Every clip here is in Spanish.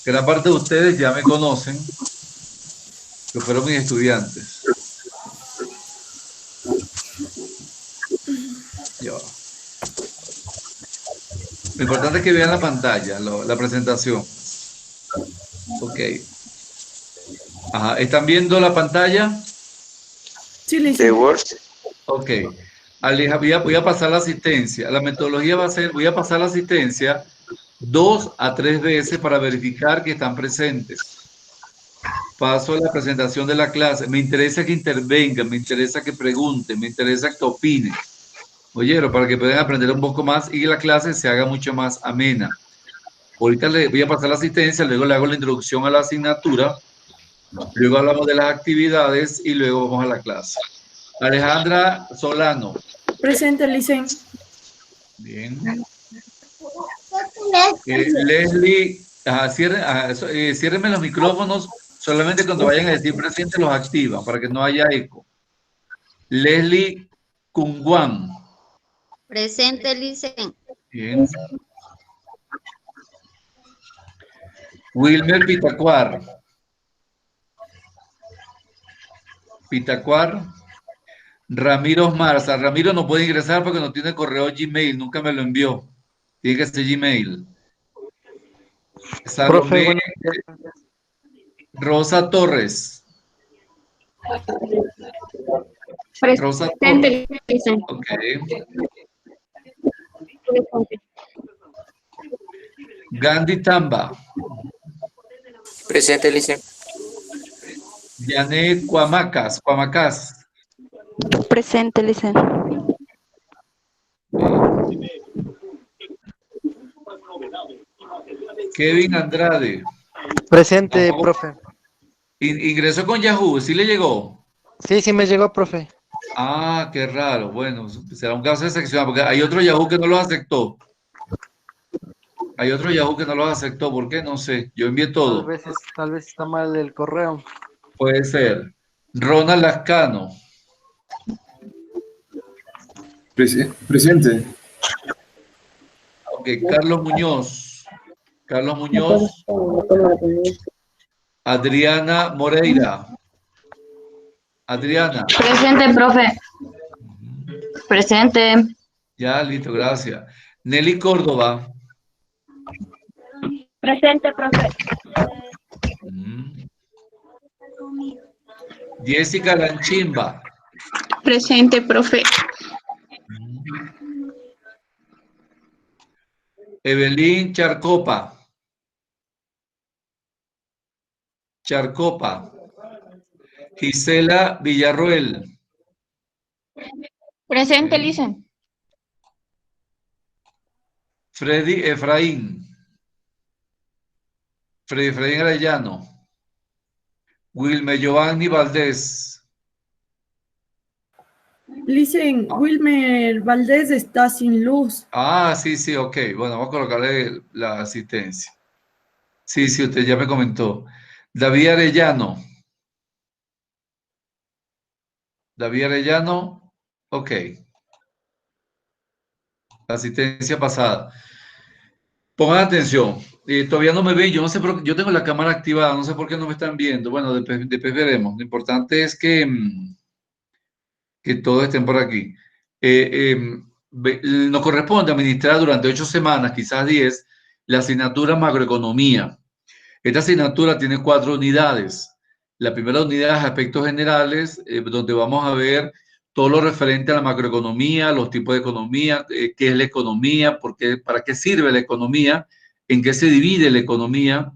Gran parte de ustedes ya me conocen, que fueron mis estudiantes. Ya va. Lo importante es que vean la pantalla, la presentación. Ok. Ajá. ¿Están viendo la pantalla? Sí, listo. Ok. Aleja, voy a pasar la asistencia. La metodología va a ser, voy a pasar la asistencia 2 a 3 veces para verificar que están presentes. Paso a la presentación de la clase. Me interesa que intervengan, me interesa que pregunten, me interesa que opinen. Oyeron, para que puedan aprender un poco más y la clase se haga mucho más amena. Ahorita le voy a pasar la asistencia, luego le hago la introducción a la asignatura, luego hablamos de las actividades y luego vamos a la clase. Alejandra Solano. Presente, Licen. Bien. Leslie, ciérrenme los micrófonos, solamente cuando vayan a decir presente los activan para que no haya eco. Leslie Cunguán. Presente, Licen. Bien. Wilmer Pitacuar. Pitacuar. Ramiro Marza. Ramiro no puede ingresar porque no tiene correo Gmail, nunca me lo envió. Tiene que ser Gmail. Salomé. Profe, Rosa Torres. Rosa Torres. Ok. Gandhi Tamba. Presente, Licen. Janet Cuamacas. Presente, Licen. Kevin Andrade. Presente, profe. Ingresó con Yahoo, ¿sí le llegó? Sí, sí me llegó, profe. Ah, qué raro. Bueno, será un caso de excepción, porque hay otro Yahoo que no lo aceptó. ¿Por qué? No sé. Yo envié todo. Tal vez está mal el correo. Puede ser. Ronald Lascano. Presente. Ok, Carlos Muñoz. Adriana Moreira. Adriana. Presente, profe. Presente. Ya, listo, gracias. Nelly Córdoba. Presente, profe. Jessica Lanchimba. Presente, profe. Evelyn Charcopa. Gisela Villarroel. Presente, Licen. Freddy Efraín Arellano. Wilmer Giovanni Valdés. Licen, Wilmer Valdés está sin luz. Ah, sí, ok. Bueno, vamos a colocarle la asistencia. Sí, usted ya me comentó. David Arellano, ok. La asistencia pasada. Pongan atención. Todavía no me ven, yo no sé por qué, yo tengo la cámara activada, no sé por qué no me están viendo. Bueno, después veremos. Lo importante es que todos estén por aquí. Nos corresponde administrar durante 8 semanas, quizás 10, la asignatura macroeconomía. Esta asignatura tiene 4 unidades. La primera unidad es aspectos generales, donde vamos a ver todo lo referente a la macroeconomía, los tipos de economía, qué es la economía, para qué sirve la economía, en qué se divide la economía,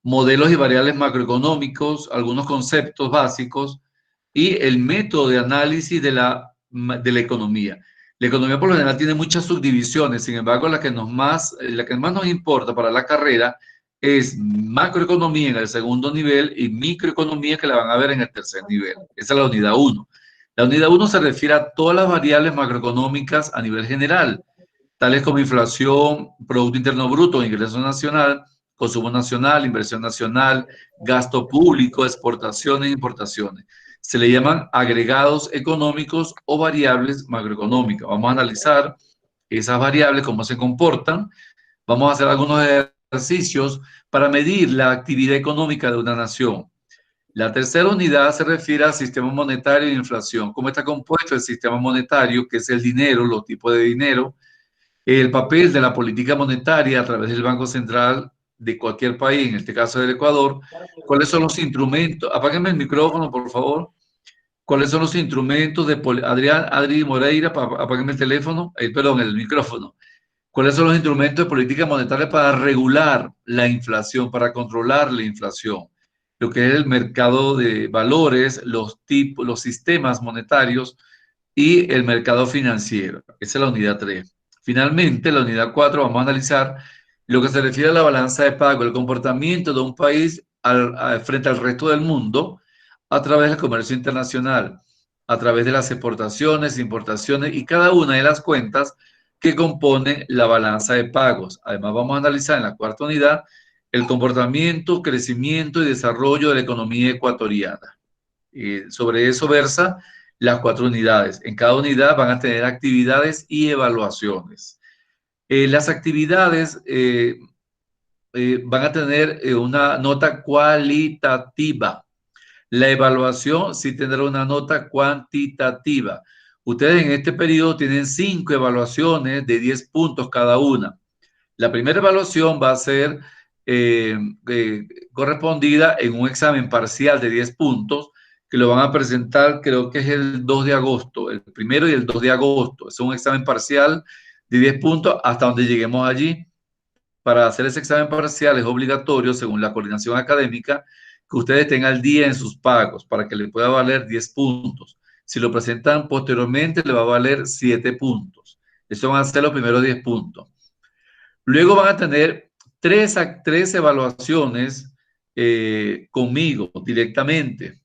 modelos y variables macroeconómicos, algunos conceptos básicos y el método de análisis de la economía. La economía por lo general tiene muchas subdivisiones, sin embargo la que más nos importa para la carrera es macroeconomía en el segundo nivel y microeconomía que la van a ver en el tercer nivel. Esa es la unidad 1. La unidad 1 se refiere a todas las variables macroeconómicas a nivel general, tales como inflación, Producto Interno Bruto, ingreso nacional, consumo nacional, inversión nacional, gasto público, exportaciones e importaciones. Se le llaman agregados económicos o variables macroeconómicas. Vamos a analizar esas variables, cómo se comportan. Vamos a hacer algunos ejercicios para medir la actividad económica de una nación. La tercera unidad se refiere al sistema monetario e inflación. ¿Cómo está compuesto el sistema monetario, que es el dinero, los tipos de dinero, el papel de la política monetaria a través del Banco Central de cualquier país, en este caso del Ecuador? ¿Cuáles son los instrumentos? Apáguenme el micrófono, por favor. ¿Cuáles son los instrumentos de Adri Moreira? Apáguenme el teléfono, perdón, el micrófono. ¿Cuáles son los instrumentos de política monetaria para regular la inflación, para controlar la inflación? Lo que es el mercado de valores, los sistemas monetarios y el mercado financiero. Esa es la unidad 3. Finalmente, la unidad 4, vamos a analizar lo que se refiere a la balanza de pago, el comportamiento de un país frente al resto del mundo a través del comercio internacional, a través de las exportaciones, importaciones y cada una de las cuentas que componen la balanza de pagos. Además, vamos a analizar en la cuarta unidad el comportamiento, crecimiento y desarrollo de la economía ecuatoriana. Sobre eso versa las 4 unidades. En cada unidad van a tener actividades y evaluaciones. Las actividades van a tener una nota cualitativa. La evaluación sí tendrá una nota cuantitativa. Ustedes en este periodo tienen 5 evaluaciones de 10 puntos cada una. La primera evaluación va a ser correspondida en un examen parcial de 10 puntos que lo van a presentar, creo que es el 2 de agosto, el 1 y el 2 de agosto. Es un examen parcial de 10 puntos hasta donde lleguemos allí. Para hacer ese examen parcial es obligatorio, según la coordinación académica, que ustedes tengan al día en sus pagos para que les pueda valer 10 puntos. Si lo presentan posteriormente, le va a valer 7 puntos. Eso van a ser los primeros 10 puntos. Luego van a tener tres evaluaciones conmigo directamente.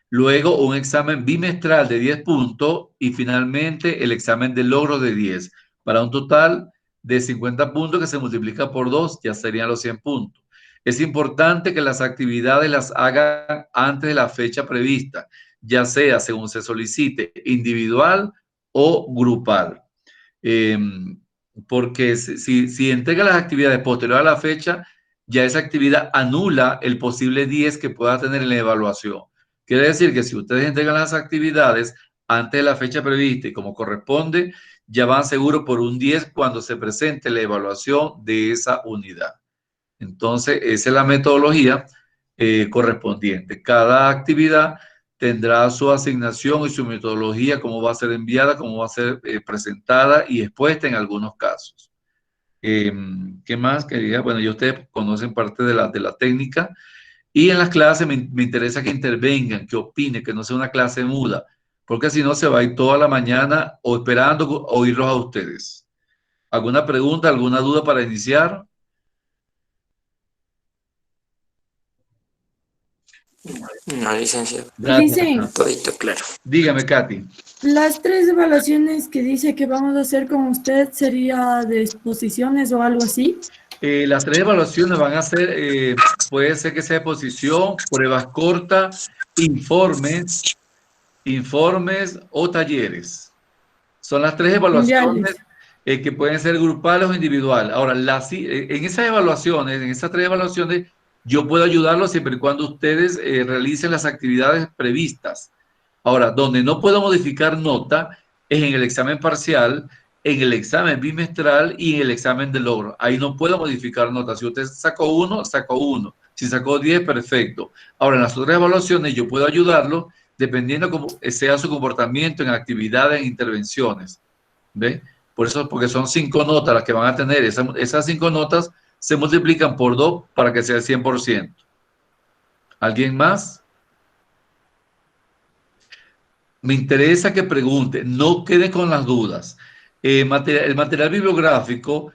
Luego un examen bimestral de 10 puntos y finalmente el examen de logro de 10, para un total de 50 puntos que se multiplica por 2, ya serían los 100 puntos. Es importante que las actividades las hagan antes de la fecha prevista, ya sea según se solicite, individual o grupal. Porque si entrega las actividades posterior a la fecha, ya esa actividad anula el posible 10 que pueda tener en la evaluación. Quiere decir que si ustedes entregan las actividades antes de la fecha prevista y como corresponde, ya van seguro por un 10 cuando se presente la evaluación de esa unidad. Entonces, esa es la metodología correspondiente. Cada actividad tendrá su asignación y su metodología, cómo va a ser enviada, cómo va a ser presentada y expuesta en algunos casos. ¿Qué más quería? Bueno, ya ustedes conocen parte de la técnica. Y en las clases me interesa que intervengan, que opinen, que no sea una clase muda, porque si no se va a ir toda la mañana o esperando oírlos a ustedes. ¿Alguna pregunta, alguna duda para iniciar? No, licenciado. Dicen, Todito claro. Dígame, Katy. las 3 evaluaciones que dice que vamos a hacer con usted sería de exposiciones o algo así. Las 3 evaluaciones van a ser, puede ser que sea exposición, pruebas cortas, informes o talleres. Son las 3 evaluaciones que pueden ser grupales o individuales. Ahora, en esas evaluaciones, en esas 3 evaluaciones, yo puedo ayudarlos siempre y cuando ustedes realicen las actividades previstas. Ahora, donde no puedo modificar nota es en el examen parcial, en el examen bimestral y en el examen de logro. Ahí no puedo modificar nota. Si usted sacó 1, sacó 1. Si sacó 10, perfecto. Ahora, en las otras evaluaciones yo puedo ayudarlo dependiendo cómo sea su comportamiento en actividades e intervenciones. ¿Ve? Por eso, porque son 5 notas las que van a tener. Esas 5 notas se multiplican por 2 para que sea el 100%. ¿Alguien más? Me interesa que pregunte, no quede con las dudas. El material bibliográfico,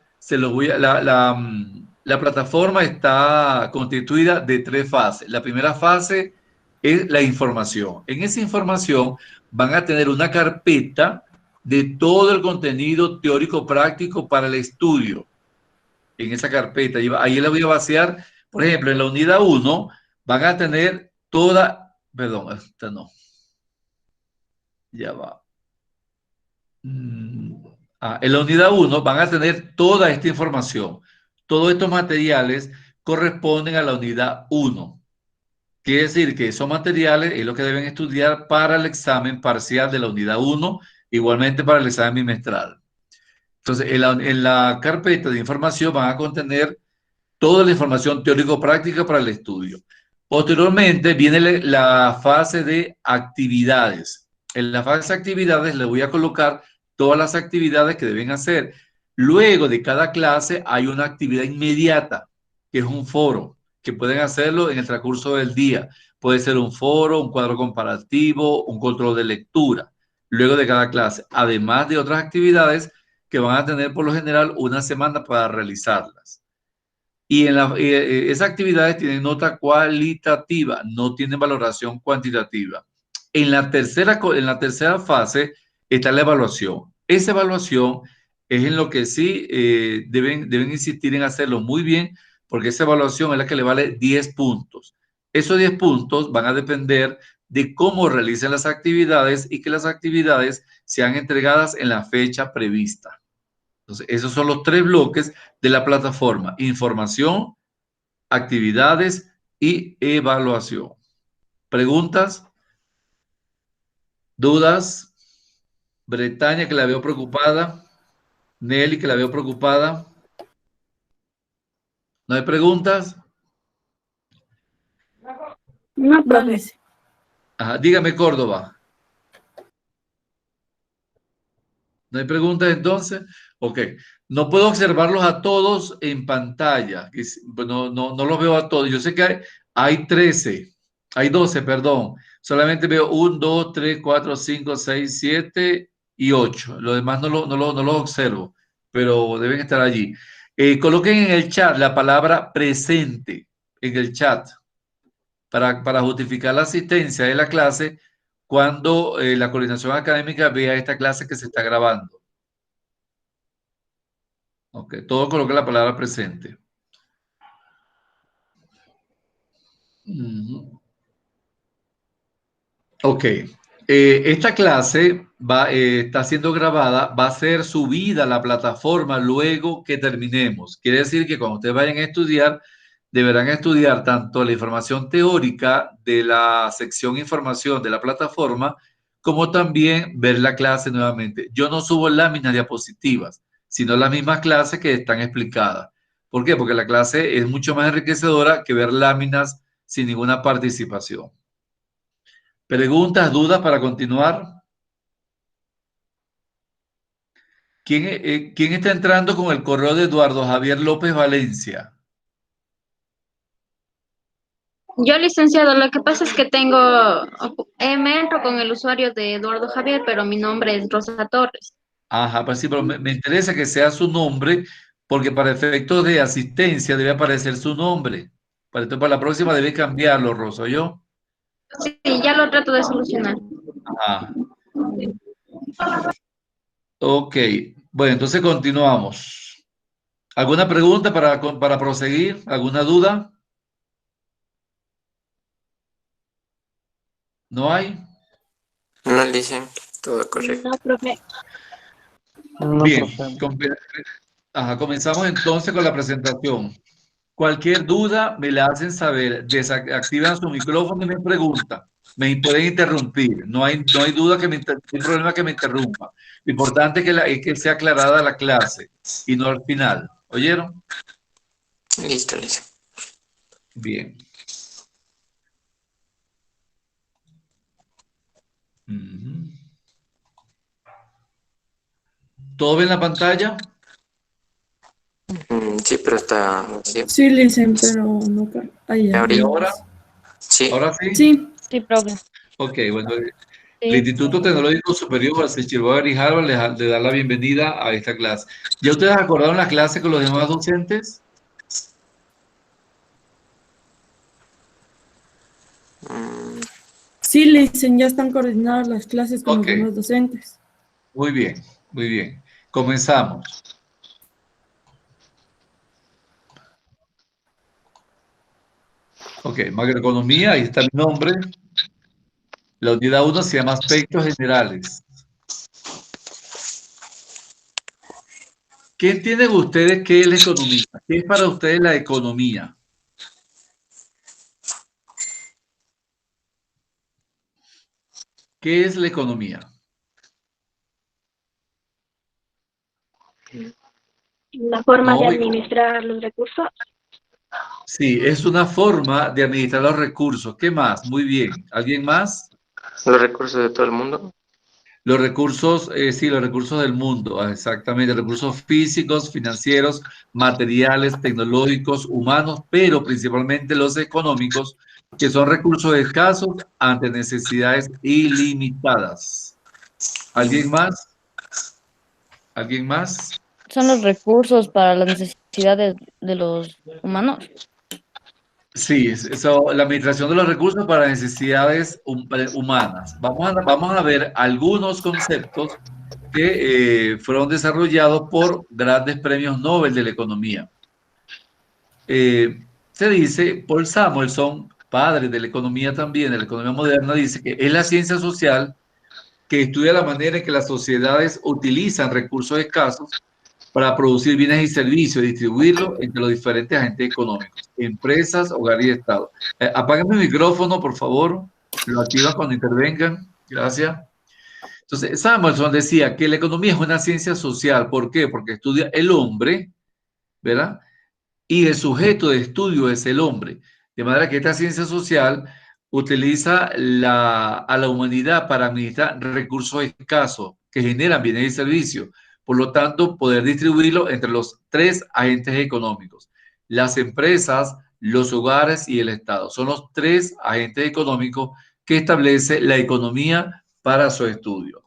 la plataforma está constituida de 3 fases. La primera fase es la información. En esa información van a tener una carpeta de todo el contenido teórico práctico para el estudio. En esa carpeta, ahí la voy a vaciar. Por ejemplo, en la unidad 1 van a tener toda, perdón, esta no. Ya va. En la unidad 1 van a tener toda esta información. todos estos materiales corresponden a la unidad 1. Quiere decir que esos materiales es lo que deben estudiar para el examen parcial de la unidad 1, igualmente para el examen bimestral. Entonces, en la carpeta de información van a contener toda la información teórico-práctica para el estudio. Posteriormente viene la fase de actividades. En la fase de actividades le voy a colocar todas las actividades que deben hacer. Luego de cada clase hay una actividad inmediata, que es un foro, que pueden hacerlo en el transcurso del día. Puede ser un foro, un cuadro comparativo, un control de lectura, luego de cada clase, además de otras actividades que van a tener por lo general una semana para realizarlas. Y esas actividades tienen nota cualitativa, no tienen valoración cuantitativa. En la tercera fase está la evaluación. Esa evaluación es en lo que sí deben insistir en hacerlo muy bien, porque esa evaluación es la que le vale 10 puntos. Esos 10 puntos van a depender de cómo realicen las actividades y que las actividades sean entregadas en la fecha prevista. Entonces, esos son los 3 bloques de la plataforma: información, actividades y evaluación. ¿Preguntas? ¿Dudas? Bretaña, que la veo preocupada. Nelly, que la veo preocupada. ¿No hay preguntas? No, profe. Ajá, dígame, Córdoba. ¿No hay preguntas entonces? Ok. No puedo observarlos a todos en pantalla. No los veo a todos. Yo sé que hay 13, hay 12, perdón. Solamente veo 1, 2, 3, 4, 5, 6, 7 y 8. Lo demás no lo observo, pero deben estar allí. Coloquen en el chat la palabra presente, en el chat, para justificar la asistencia de la clase cuando la coordinación académica vea esta clase que se está grabando. Ok, todo coloca la palabra presente. Ok, esta clase está siendo grabada, va a ser subida a la plataforma luego que terminemos. Quiere decir que cuando ustedes vayan a estudiar, deberán estudiar tanto la información teórica de la sección información de la plataforma, como también ver la clase nuevamente. Yo no subo láminas diapositivas, sino las mismas clases que están explicadas. ¿Por qué? Porque la clase es mucho más enriquecedora que ver láminas sin ninguna participación. ¿Preguntas, dudas para continuar? ¿Quién está entrando con el correo de Eduardo Javier López Valencia? Yo, licenciado, lo que pasa es que me entro con el usuario de Eduardo Javier, pero mi nombre es Rosa Torres. Ajá, pues sí, pero me interesa que sea su nombre, porque para efectos de asistencia debe aparecer su nombre. Para la próxima debe cambiarlo, Rosa, ¿yo? Sí, ya lo trato de solucionar. Ajá. Ok, bueno, entonces continuamos. ¿Alguna pregunta para proseguir? ¿Alguna duda? ¿No hay? No, dicen todo correcto. No, profe. No, Bien, profe. comenzamos entonces con la presentación. Cualquier duda me la hacen saber, desactivan su micrófono y me preguntan. Me pueden interrumpir, no hay duda no hay problema que me interrumpa. Lo importante es que sea aclarada la clase y no al final. ¿Oyeron? Listo, listo. Bien. Ujú. ¿Todo ven la pantalla? Sí, pero está... Sí. Sí, licen, pero no. Ahí ya. ¿Y ahora? Sí. ¿Ahora sí? Sí. Sí, profe. Ok, bueno. El Sí. Instituto Tecnológico Superior José Chirboga Grijalva le da la bienvenida a esta clase. ¿Ya ustedes acordaron la clase con los demás docentes? Mm, Sí, licen, ya están coordinadas las clases con Ok. los demás docentes. Muy bien, muy bien. Comenzamos. Ok, macroeconomía, ahí está mi nombre. La unidad 1 se llama aspectos generales. ¿Qué entienden ustedes que es la economía? ¿Qué es para ustedes la economía? ¿Qué es la economía? La forma de No, administrar los recursos. sí, es una forma de administrar los recursos. ¿Qué más? Muy bien. ¿Alguien más? Los recursos de todo el mundo. Los recursos, sí, los recursos del mundo, exactamente, recursos físicos, financieros, materiales, tecnológicos, humanos, pero principalmente los económicos, que son recursos escasos ante necesidades ilimitadas. ¿Alguien más? ¿Alguien más? Son los recursos para las necesidades de los humanos. Sí, eso, la administración de los recursos para necesidades humanas. Vamos a ver algunos conceptos que fueron desarrollados por grandes premios Nobel de la economía. Se dice, Paul Samuelson, padre de la economía también, de la economía moderna, dice que es la ciencia social que estudia la manera en que las sociedades utilizan recursos escasos para producir bienes y servicios y distribuirlos entre los diferentes agentes económicos, empresas, hogares y Estado. Apaguen mi micrófono, por favor. Lo activan cuando intervengan. Gracias. Entonces, Samuelson decía que la economía es una ciencia social. ¿Por qué? Porque estudia el hombre, ¿verdad? Y el sujeto de estudio es el hombre. De manera que esta ciencia social utiliza a la humanidad para administrar recursos escasos que generan bienes y servicios. Por lo tanto, poder distribuirlo entre los tres agentes económicos. Las empresas, los hogares y el Estado. Son los tres agentes económicos que establece la economía para su estudio.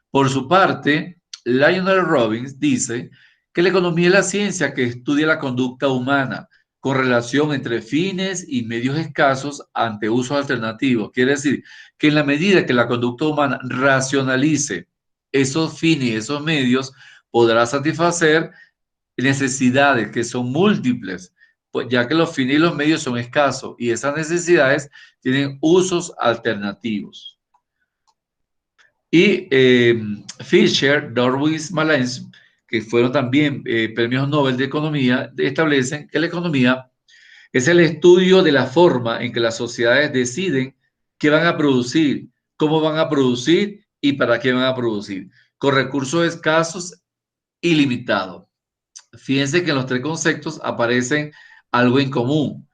Por su parte, Lionel Robbins dice que la economía es la ciencia que estudia la conducta humana con relación entre fines y medios escasos ante usos alternativos. Quiere decir que en la medida que la conducta humana racionalice esos fines y esos medios, podrá satisfacer necesidades que son múltiples, pues ya que los fines y los medios son escasos y esas necesidades tienen usos alternativos. Y Fisher, Darwin, Malens, que fueron también premios Nobel de Economía, establecen que la economía es el estudio de la forma en que las sociedades deciden qué van a producir, cómo van a producir y para qué van a producir, con recursos escasos y limitados. Fíjense que en los tres conceptos aparecen algo en común.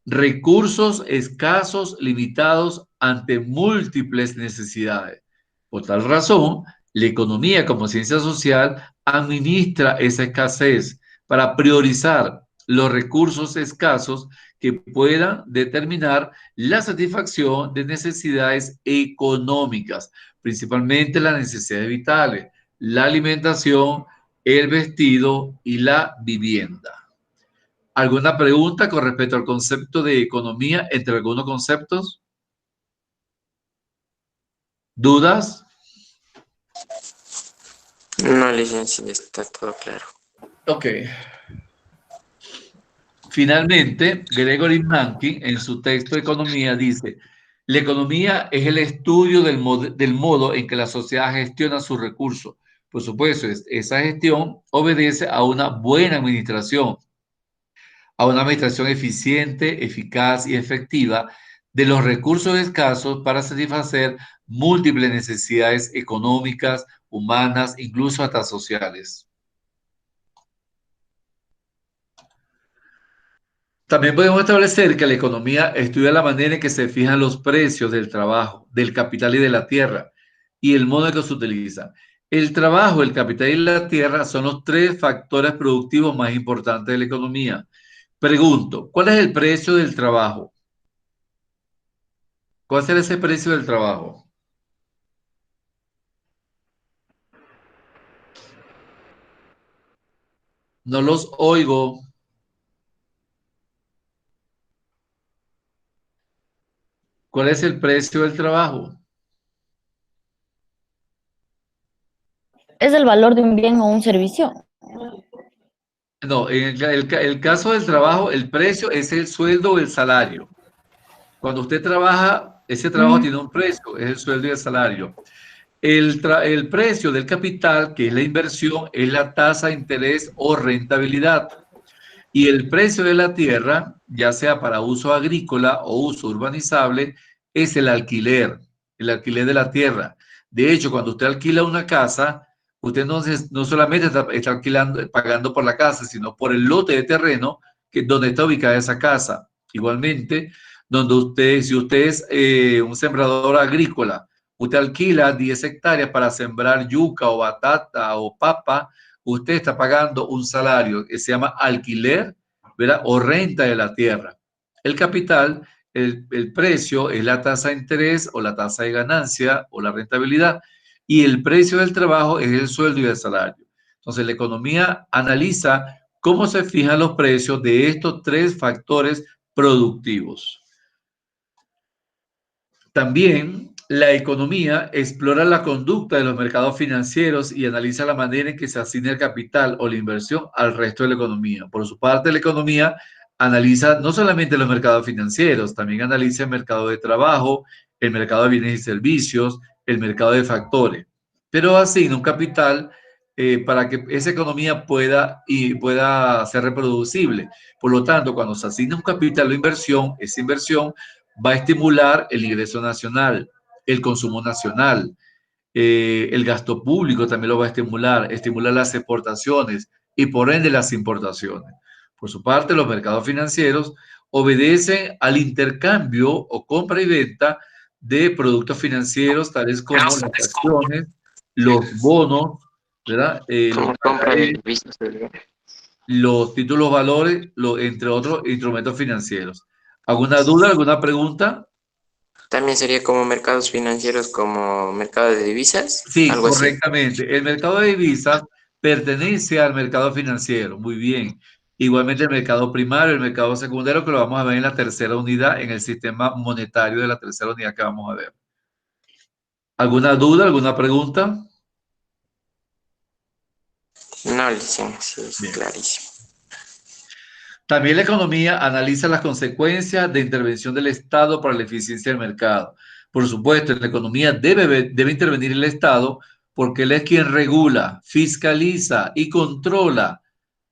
Recursos escasos, limitados ante múltiples necesidades. Por tal razón, la economía como ciencia social administra esa escasez para priorizar los recursos escasos que puedan determinar la satisfacción de necesidades económicas, principalmente las necesidades vitales, la alimentación, el vestido y la vivienda. ¿Alguna pregunta con respecto al concepto de economía entre algunos conceptos? ¿Dudas? No, licenciado, está todo claro. Ok. Finalmente, Gregory Mankin, en su texto de Economía, dice: la economía es el estudio del modo en que la sociedad gestiona sus recursos. Por supuesto, esa gestión obedece a una buena administración, a una administración eficiente, eficaz y efectiva de los recursos escasos para satisfacer múltiples necesidades económicas, humanas, incluso hasta sociales. También podemos establecer que la economía estudia la manera en que se fijan los precios del trabajo, del capital y de la tierra, y el modo en que se utiliza. El trabajo, el capital y la tierra son los tres factores productivos más importantes de la economía. Pregunto, ¿cuál es el precio del trabajo? ¿Cuál será ese precio del trabajo? No los oigo. ¿Cuál es el precio del trabajo? Es el valor de un bien o un servicio. No, en el caso del trabajo, el precio es el sueldo o el salario. Cuando usted trabaja, ese trabajo tiene un precio, es el sueldo y el salario. El precio del capital, que es la inversión, es la tasa de interés o rentabilidad. Y el precio de la tierra, ya sea para uso agrícola o uso urbanizable, es el alquiler de la tierra. De hecho, cuando usted alquila una casa, usted no solamente está alquilando, pagando por la casa, sino por el lote de terreno donde está ubicada esa casa. Igualmente, si usted es un sembrador agrícola, usted alquila 10 hectáreas para sembrar yuca o batata o papa, usted está pagando un salario que se llama alquiler, ¿verdad? O renta de la tierra. El capital, el precio es la tasa de interés o la tasa de ganancia o la rentabilidad, y el precio del trabajo es el sueldo y el salario. Entonces, la economía analiza cómo se fijan los precios de estos tres factores productivos. También la economía explora la conducta de los mercados financieros y analiza la manera en que se asigna el capital o la inversión al resto de la economía. Por su parte, la economía analiza no solamente los mercados financieros, también analiza el mercado de trabajo, el mercado de bienes y servicios, el mercado de factores, pero asigna un capital para que esa economía pueda ser reproducible. Por lo tanto, cuando se asigna un capital o inversión, esa inversión va a estimular el ingreso nacional, el consumo nacional, el gasto público también lo va a estimular las exportaciones y por ende las importaciones. Por su parte, los mercados financieros obedecen al intercambio o compra y venta de productos financieros tales como las acciones, los bonos, ¿verdad? Como compra de divisas, ¿verdad? Los títulos valores, entre otros instrumentos financieros. ¿Alguna duda, alguna pregunta? También sería como mercados financieros, como mercado de divisas, Sí, algo así. correctamente. El mercado de divisas pertenece al mercado financiero. Muy bien. Igualmente el mercado primario, el mercado secundario, que lo vamos a ver en la tercera unidad, en el sistema monetario de la tercera unidad que vamos a ver. ¿Alguna duda, alguna pregunta? No, licencia, sí, es Bien. clarísimo. También la economía analiza las consecuencias de intervención del Estado para la eficiencia del mercado. Por supuesto, en la economía debe intervenir el Estado porque él es quien regula, fiscaliza y controla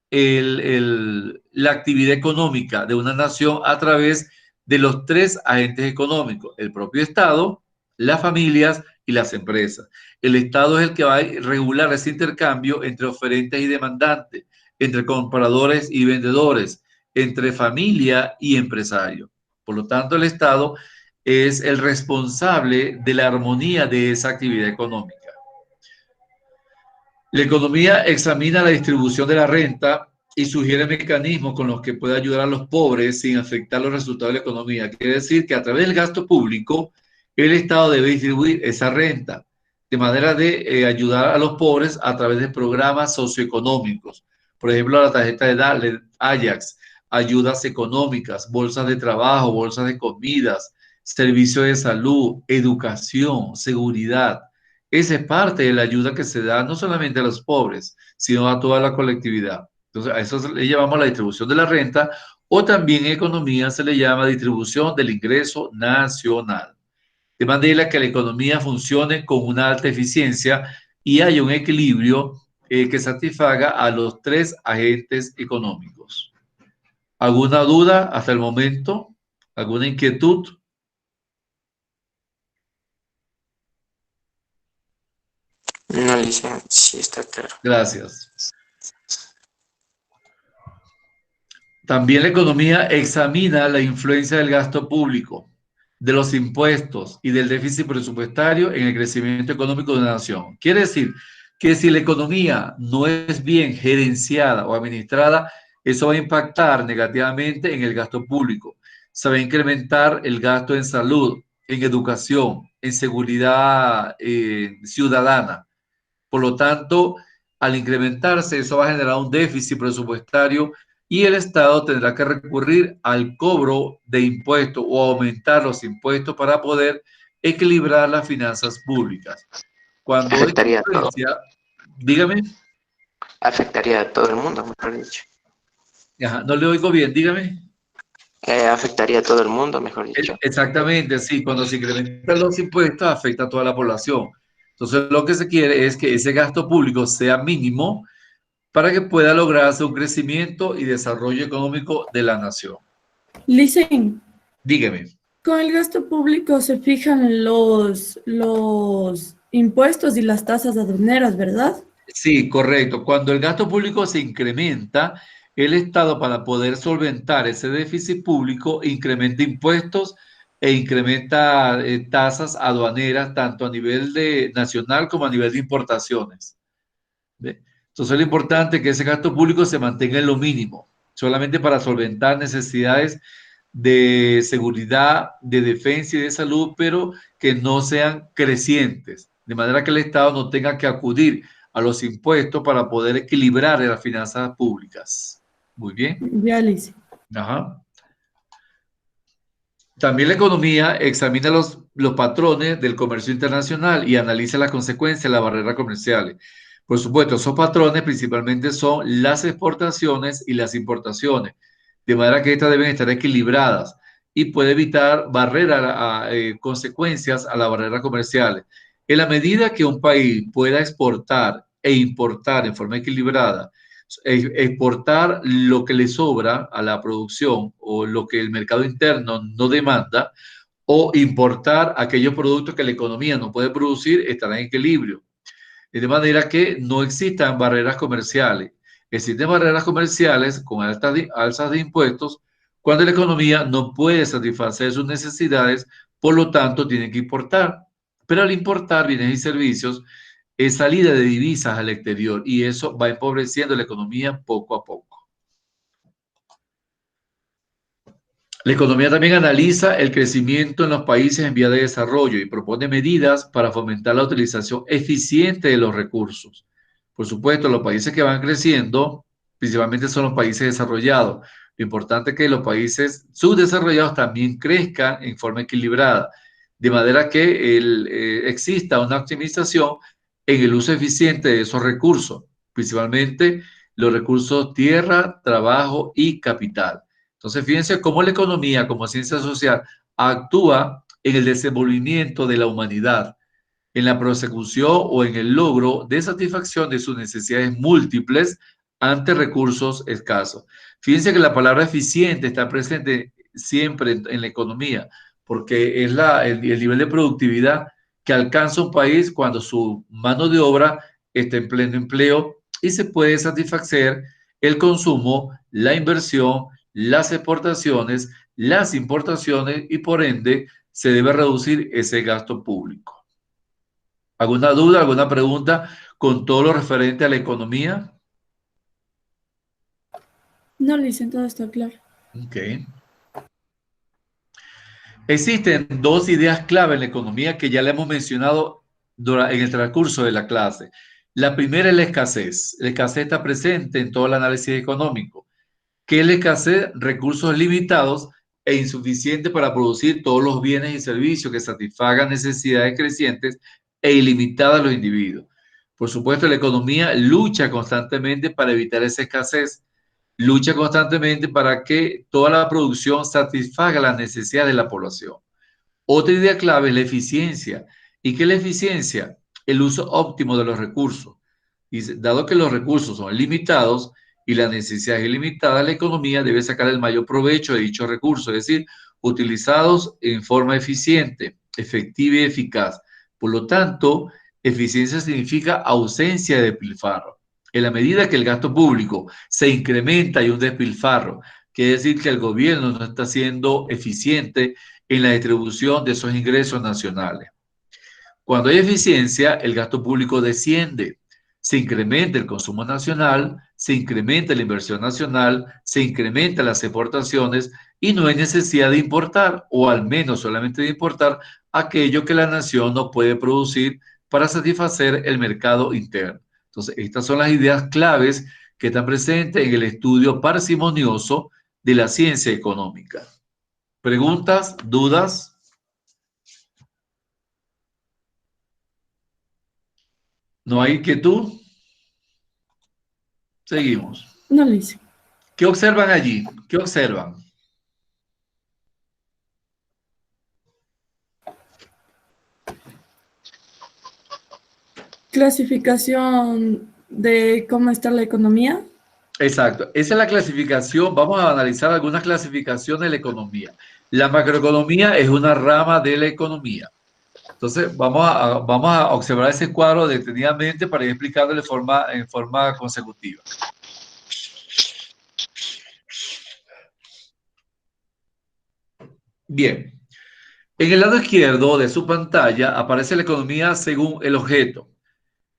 la actividad económica de una nación a través de los tres agentes económicos: el propio Estado, las familias y las empresas. El Estado es el que va a regular ese intercambio entre oferentes y demandantes, entre compradores y vendedores, entre familia y empresario. Por lo tanto, el Estado es el responsable de la armonía de esa actividad económica. La economía examina la distribución de la renta y sugiere mecanismos con los que puede ayudar a los pobres sin afectar los resultados de la economía. Quiere decir que a través del gasto público, el Estado debe distribuir esa renta de manera de ayudar a los pobres a través de programas socioeconómicos. Por ejemplo, la tarjeta de Ajax, ayudas económicas, bolsas de trabajo, bolsas de comidas, servicios de salud, educación, seguridad. Esa es parte de la ayuda que se da no solamente a los pobres, sino a toda la colectividad. Entonces, a eso le llamamos la distribución de la renta, o también en economía se le llama distribución del ingreso nacional. De manera que la economía funcione con una alta eficiencia y haya un equilibrio que satisfaga a los tres agentes económicos. ¿Alguna duda hasta el momento? ¿Alguna inquietud? No, licencia, sí, está claro. Gracias. También la economía examina la influencia del gasto público, de los impuestos y del déficit presupuestario en el crecimiento económico de una nación. Quiere decir que si la economía no es bien gerenciada o administrada, eso va a impactar negativamente en el gasto público. Se va a incrementar el gasto en salud, en educación, en seguridad ciudadana. Por lo tanto, al incrementarse, eso va a generar un déficit presupuestario y el Estado tendrá que recurrir al cobro de impuestos o aumentar los impuestos para poder equilibrar las finanzas públicas. Cuando Afectaría a todo. Dígame. Afectaría a todo el mundo, mejor dicho. Ajá, no le oigo bien, dígame. Afectaría a todo el mundo, mejor dicho. Exactamente, sí. Cuando se incrementan los impuestos, afecta a toda la población. Entonces, lo que se quiere es que ese gasto público sea mínimo para que pueda lograrse un crecimiento y desarrollo económico de la nación. Licen, Dígame. con el gasto público se fijan los impuestos y las tasas aduaneras, ¿verdad? Sí, correcto. Cuando el gasto público se incrementa, el Estado, para poder solventar ese déficit público, incrementa impuestos e incrementa tasas aduaneras, tanto a nivel nacional como a nivel de importaciones. ¿Ve? Entonces, lo importante es que ese gasto público se mantenga en lo mínimo, solamente para solventar necesidades de seguridad, de defensa y de salud, pero que no sean crecientes, de manera que el Estado no tenga que acudir a los impuestos para poder equilibrar las finanzas públicas. Muy bien. Ya, Licen. Ajá. También la economía examina los patrones del comercio internacional y analiza las consecuencias de las barreras comerciales. Por supuesto, esos patrones principalmente son las exportaciones y las importaciones, de manera que estas deben estar equilibradas y puede evitar consecuencias a las barreras comerciales. En la medida que un país pueda exportar e importar en forma equilibrada, exportar lo que le sobra a la producción o lo que el mercado interno no demanda, o importar aquellos productos que la economía no puede producir, estará en equilibrio. De manera que no existan barreras comerciales. Existen barreras comerciales con alzas de impuestos cuando la economía no puede satisfacer sus necesidades, por lo tanto tiene que importar. Pero al importar bienes y servicios, es salida de divisas al exterior y eso va empobreciendo la economía poco a poco. La economía también analiza el crecimiento en los países en vía de desarrollo y propone medidas para fomentar la utilización eficiente de los recursos. Por supuesto, los países que van creciendo principalmente son los países desarrollados. Lo importante es que los países subdesarrollados también crezcan en forma equilibrada, de manera que exista una optimización en el uso eficiente de esos recursos, principalmente los recursos tierra, trabajo y capital. Entonces, fíjense cómo la economía, como ciencia social, actúa en el desenvolvimiento de la humanidad, en la prosecución o en el logro de satisfacción de sus necesidades múltiples ante recursos escasos. Fíjense que la palabra eficiente está presente siempre en la economía, porque es el nivel de productividad que alcanza un país cuando su mano de obra está en pleno empleo y se puede satisfacer el consumo, la inversión, las exportaciones, las importaciones y por ende se debe reducir ese gasto público. ¿Alguna duda, alguna pregunta con todo lo referente a la economía? No, Licen, todo está claro. Ok. Existen dos ideas clave en la economía que ya le hemos mencionado en el transcurso de la clase. La primera es la escasez. La escasez está presente en todo el análisis económico. ¿Qué es la escasez? Recursos limitados e insuficientes para producir todos los bienes y servicios que satisfagan necesidades crecientes e ilimitadas de los individuos. Por supuesto, la economía lucha constantemente para evitar esa escasez, lucha constantemente para que toda la producción satisfaga las necesidades de la población. Otra idea clave es la eficiencia. ¿Y qué es la eficiencia? El uso óptimo de los recursos. Y dado que los recursos son limitados y la necesidad es ilimitada, la economía debe sacar el mayor provecho de dichos recursos, es decir, utilizados en forma eficiente, efectiva y eficaz. Por lo tanto, eficiencia significa ausencia de despilfarro. En la medida que el gasto público se incrementa y un despilfarro, quiere decir que el gobierno no está siendo eficiente en la distribución de esos ingresos nacionales. Cuando hay eficiencia, el gasto público desciende, se incrementa el consumo nacional, se incrementa la inversión nacional, se incrementan las exportaciones y no hay necesidad de importar, o al menos solamente de importar aquello que la nación no puede producir para satisfacer el mercado interno. Entonces, estas son las ideas claves que están presentes en el estudio parsimonioso de la ciencia económica. ¿Preguntas? ¿Dudas? ¿No hay inquietud? Seguimos. No, Licen. ¿Qué observan allí? ¿Qué observan? clasificación de cómo está la economía. Exacto. Esa es la clasificación. Vamos a analizar algunas clasificaciones de la economía. La macroeconomía es una rama de la economía. Entonces, vamos a observar ese cuadro detenidamente para ir explicándolo en forma consecutiva. Bien. En el lado izquierdo de su pantalla aparece la economía según el objeto.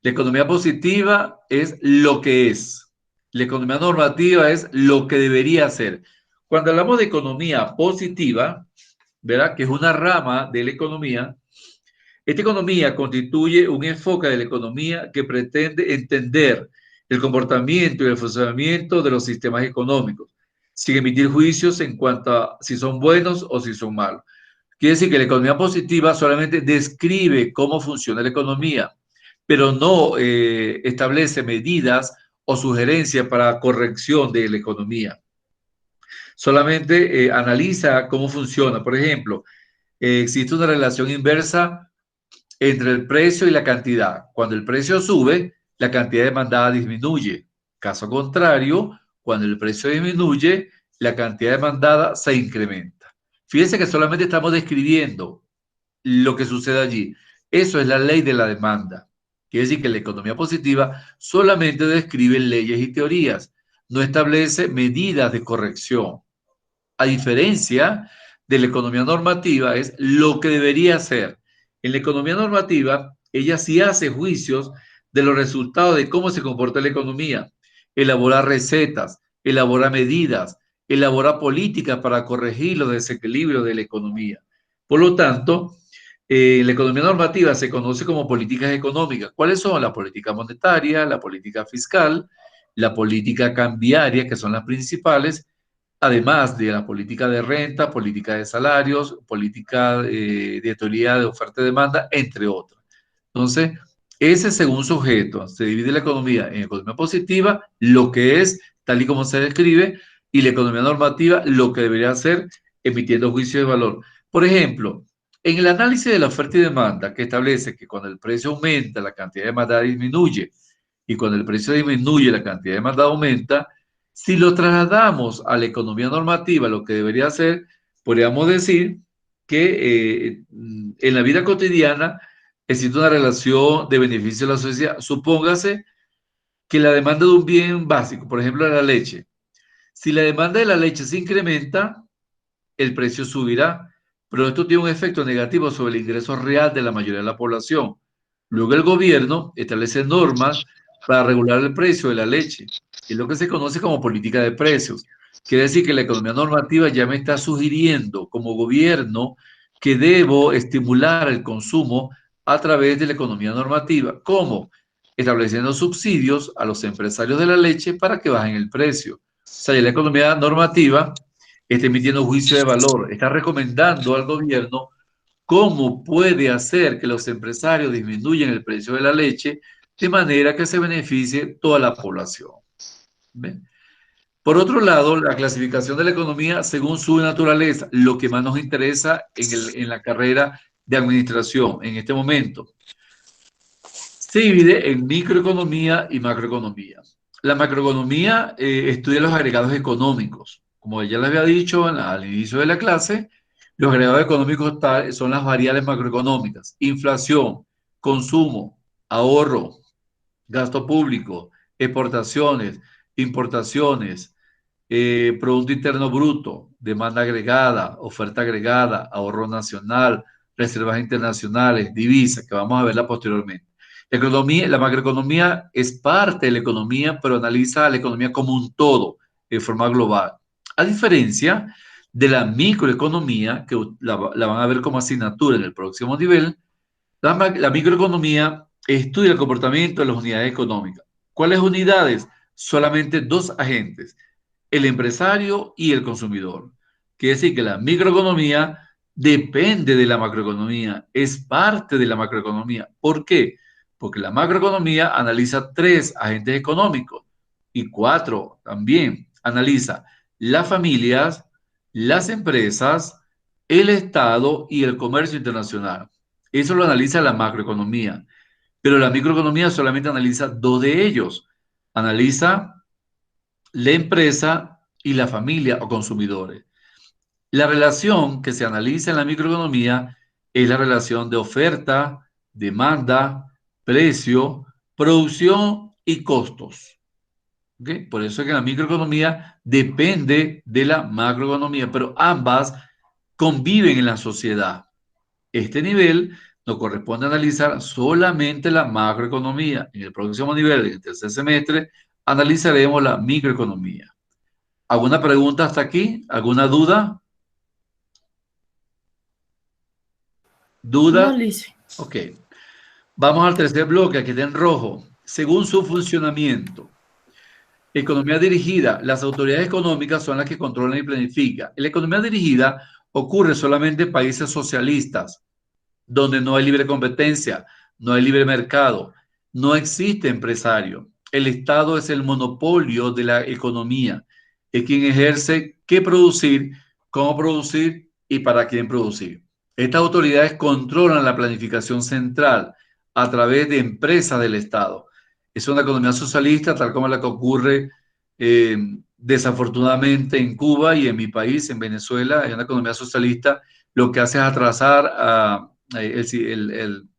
La economía positiva es lo que es. La economía normativa es lo que debería ser. Cuando hablamos de economía positiva, ¿verdad? Que es una rama de la economía, esta economía constituye un enfoque de la economía que pretende entender el comportamiento y el funcionamiento de los sistemas económicos, sin emitir juicios en cuanto a si son buenos o si son malos. Quiere decir que la economía positiva solamente describe cómo funciona la economía, pero no establece medidas o sugerencias para corrección de la economía. Solamente analiza cómo funciona. Por ejemplo, existe una relación inversa entre el precio y la cantidad. Cuando el precio sube, la cantidad demandada disminuye. Caso contrario, cuando el precio disminuye, la cantidad demandada se incrementa. Fíjense que solamente estamos describiendo lo que sucede allí. Eso es la ley de la demanda. Quiere decir que la economía positiva solamente describe leyes y teorías, no establece medidas de corrección. A diferencia de la economía normativa, es lo que debería ser. En la economía normativa, ella sí hace juicios de los resultados de cómo se comporta la economía, elabora recetas, elabora medidas, elabora políticas para corregir los desequilibrios de la economía. Por lo tanto, la economía normativa se conoce como políticas económicas. ¿Cuáles son? La política monetaria, la política fiscal, la política cambiaria, que son las principales, además de la política de renta, política de salarios, política de teoría de oferta y demanda, entre otras. Entonces, ese según sujeto, se divide la economía en economía positiva, lo que es tal y como se describe, y la economía normativa, lo que debería ser emitiendo juicios de valor. Por ejemplo, en el análisis de la oferta y demanda, que establece que cuando el precio aumenta, la cantidad de demanda disminuye, y cuando el precio disminuye, la cantidad de demanda aumenta, si lo trasladamos a la economía normativa, lo que debería ser, podríamos decir que en la vida cotidiana existe una relación de beneficio de la sociedad. Supóngase que la demanda de un bien básico, por ejemplo, la leche, si la demanda de la leche se incrementa, el precio subirá, pero esto tiene un efecto negativo sobre el ingreso real de la mayoría de la población. Luego el gobierno establece normas para regular el precio de la leche. Es lo que se conoce como política de precios. Quiere decir que la economía normativa ya me está sugiriendo como gobierno que debo estimular el consumo a través de la economía normativa. ¿Cómo? Estableciendo subsidios a los empresarios de la leche para que bajen el precio. O sea, la economía normativa está emitiendo juicio de valor, está recomendando al gobierno cómo puede hacer que los empresarios disminuyan el precio de la leche de manera que se beneficie toda la población. ¿Ven? Por otro lado, la clasificación de la economía según su naturaleza, lo que más nos interesa en la carrera de administración en este momento, se divide en microeconomía y macroeconomía. La macroeconomía estudia los agregados económicos. Como ya les había dicho al inicio de la clase, los agregados económicos son las variables macroeconómicas: inflación, consumo, ahorro, gasto público, exportaciones, importaciones, Producto Interno Bruto, demanda agregada, oferta agregada, ahorro nacional, reservas internacionales, divisas, que vamos a verla posteriormente. La macroeconomía es parte de la economía, pero analiza a la economía como un todo, de forma global. A diferencia de la microeconomía, que la van a ver como asignatura en el próximo nivel, la microeconomía estudia el comportamiento de las unidades económicas. ¿Cuáles unidades? Solamente dos agentes: el empresario y el consumidor. Quiere decir que la microeconomía depende de la macroeconomía, es parte de la macroeconomía. ¿Por qué? Porque la macroeconomía analiza 3 agentes económicos y 4 también. Analiza las familias, las empresas, el Estado y el comercio internacional. Eso lo analiza la macroeconomía. Pero la microeconomía solamente analiza dos de ellos. Analiza la empresa y la familia o consumidores. La relación que se analiza en la microeconomía es la relación de oferta, demanda, precio, producción y costos. ¿Okay? Por eso es que la microeconomía depende de la macroeconomía, pero ambas conviven en la sociedad. Este nivel nos corresponde analizar solamente la macroeconomía. En el próximo nivel, en el tercer semestre, analizaremos la microeconomía. ¿Alguna pregunta hasta aquí? ¿Alguna duda? No, ¿Duda? Lice. Ok. Vamos al tercer bloque, aquí está en rojo. Según su funcionamiento. Economía dirigida. Las autoridades económicas son las que controlan y planifican. En la economía dirigida ocurre solamente en países socialistas, donde no hay libre competencia, no hay libre mercado, no existe empresario. El Estado es el monopolio de la economía. Es quien ejerce qué producir, cómo producir y para quién producir. Estas autoridades controlan la planificación central a través de empresas del Estado. Es una economía socialista, tal como la que ocurre desafortunadamente en Cuba y en mi país, en Venezuela. Es una economía socialista, lo que hace es atrasar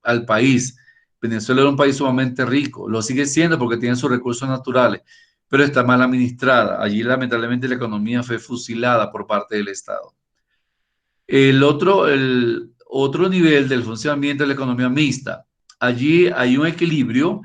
al país. Venezuela era un país sumamente rico, lo sigue siendo porque tiene sus recursos naturales, pero está mal administrada. Allí lamentablemente la economía fue fusilada por parte del Estado. El otro nivel del funcionamiento de la economía mixta. Allí hay un equilibrio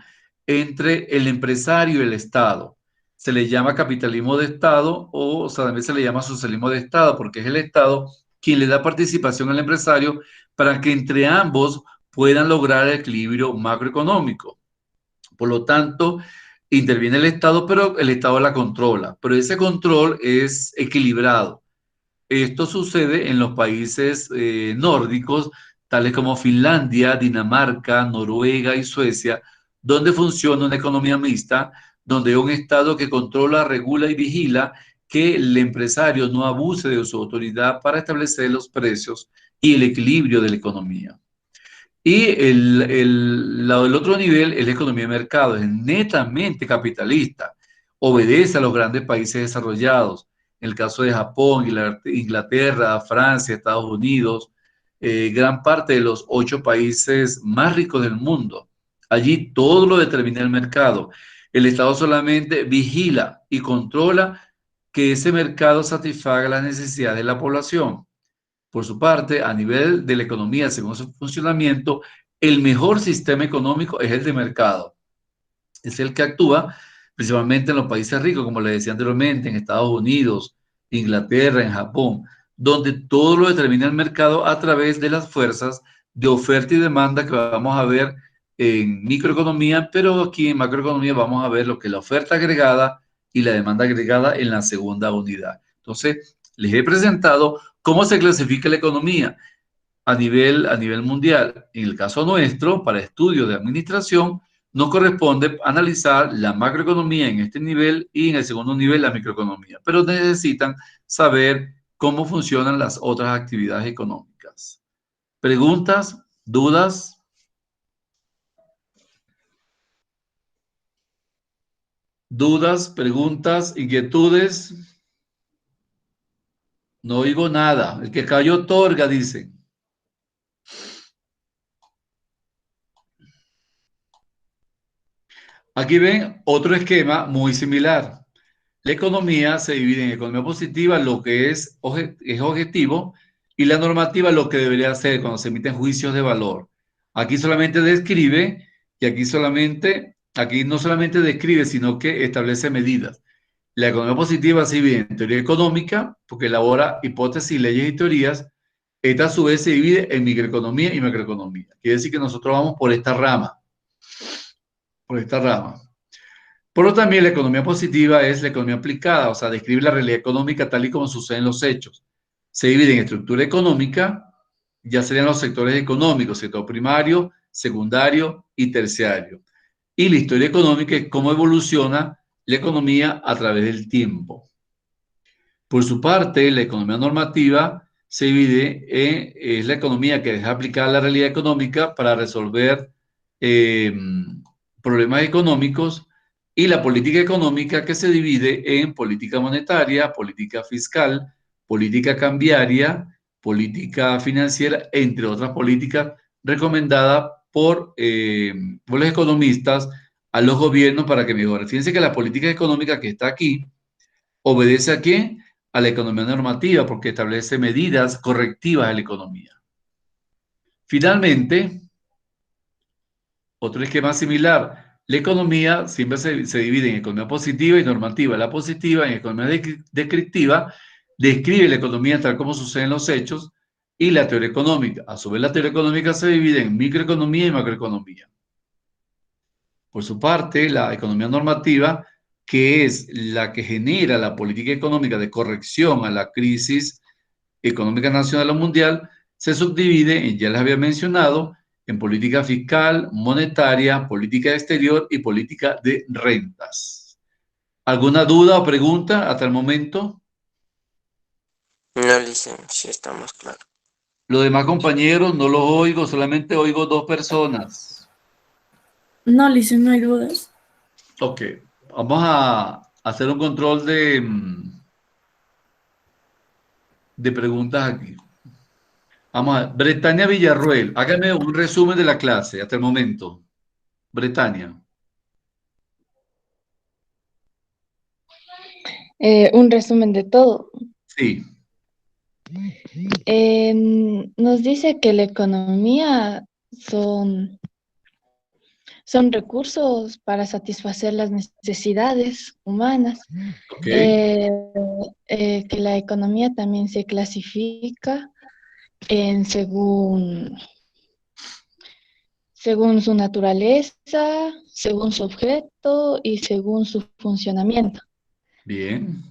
entre el empresario y el Estado. Se le llama capitalismo de Estado o también se le llama socialismo de Estado porque es el Estado quien le da participación al empresario para que entre ambos puedan lograr el equilibrio macroeconómico. Por lo tanto, interviene el Estado, pero el Estado la controla. Pero ese control es equilibrado. Esto sucede en los países nórdicos, tales como Finlandia, Dinamarca, Noruega y Suecia, donde funciona una economía mixta, donde hay un Estado que controla, regula y vigila que el empresario no abuse de su autoridad para establecer los precios y el equilibrio de la economía. Y el otro nivel es la economía de mercado, es netamente capitalista, obedece a los grandes países desarrollados. En el caso de Japón, Inglaterra, Francia, Estados Unidos, gran parte de los 8 países más ricos del mundo. Allí todo lo determina el mercado. El Estado solamente vigila y controla que ese mercado satisfaga las necesidades de la población. Por su parte, a nivel de la economía, según su funcionamiento, el mejor sistema económico es el de mercado. Es el que actúa principalmente en los países ricos, como les decía anteriormente, en Estados Unidos, Inglaterra, en Japón, donde todo lo determina el mercado a través de las fuerzas de oferta y demanda que vamos a ver en microeconomía, pero aquí en macroeconomía vamos a ver lo que es la oferta agregada y la demanda agregada en la segunda unidad. Entonces, les he presentado cómo se clasifica la economía a nivel mundial. En el caso nuestro, para estudios de administración, nos corresponde analizar la macroeconomía en este nivel y en el segundo nivel la microeconomía, pero necesitan saber cómo funcionan las otras actividades económicas. ¿Preguntas? ¿Dudas? ¿Dudas? ¿Preguntas? ¿Inquietudes? No oigo nada. El que cayó otorga, dicen. Aquí ven otro esquema muy similar. La economía se divide en economía positiva, lo que es objetivo, y la normativa, lo que debería hacer cuando se emiten juicios de valor. Aquí solamente describe, y aquí no solamente describe, sino que establece medidas. La economía positiva se divide en teoría económica, porque elabora hipótesis, leyes y teorías. Esta a su vez se divide en microeconomía y macroeconomía. Quiere decir que nosotros vamos por esta rama. Por esta rama. Por lo también la economía positiva es la economía aplicada, o sea, describe la realidad económica tal y como sucede en los hechos. Se divide en estructura económica, ya serían los sectores económicos, sector primario, secundario y terciario. Y la historia económica es cómo evoluciona la economía a través del tiempo. Por su parte, la economía normativa se divide en es la economía que deja aplicar la realidad económica para resolver problemas económicos, y la política económica, que se divide en política monetaria, política fiscal, política cambiaria, política financiera, entre otras políticas recomendadas por los economistas a los gobiernos para que mejoren. Fíjense que la política económica que está aquí obedece ¿a quién? A la economía normativa, porque establece medidas correctivas a la economía. Finalmente, otro esquema similar. La economía siempre se divide en economía positiva y normativa. La positiva, en economía descriptiva, describe la economía tal como suceden los hechos, y la teoría económica. A su vez, la teoría económica se divide en microeconomía y macroeconomía. Por su parte, la economía normativa, que es la que genera la política económica de corrección a la crisis económica nacional o mundial, se subdivide, ya les había mencionado, en política fiscal, monetaria, política exterior y política de rentas. ¿Alguna duda o pregunta hasta el momento? No, licencia, estamos claros. Los demás compañeros no los oigo, solamente oigo 2 personas. No, Lice, no hay dudas. Ok, vamos a hacer un control de preguntas aquí. Vamos a ver, Bretaña Villarruel, hágame un resumen de la clase hasta el momento. Bretaña. Un resumen de todo. Sí. Nos dice que la economía son recursos para satisfacer las necesidades humanas. Ok. Que la economía también se clasifica según su naturaleza, según su objeto y según su funcionamiento. Bien.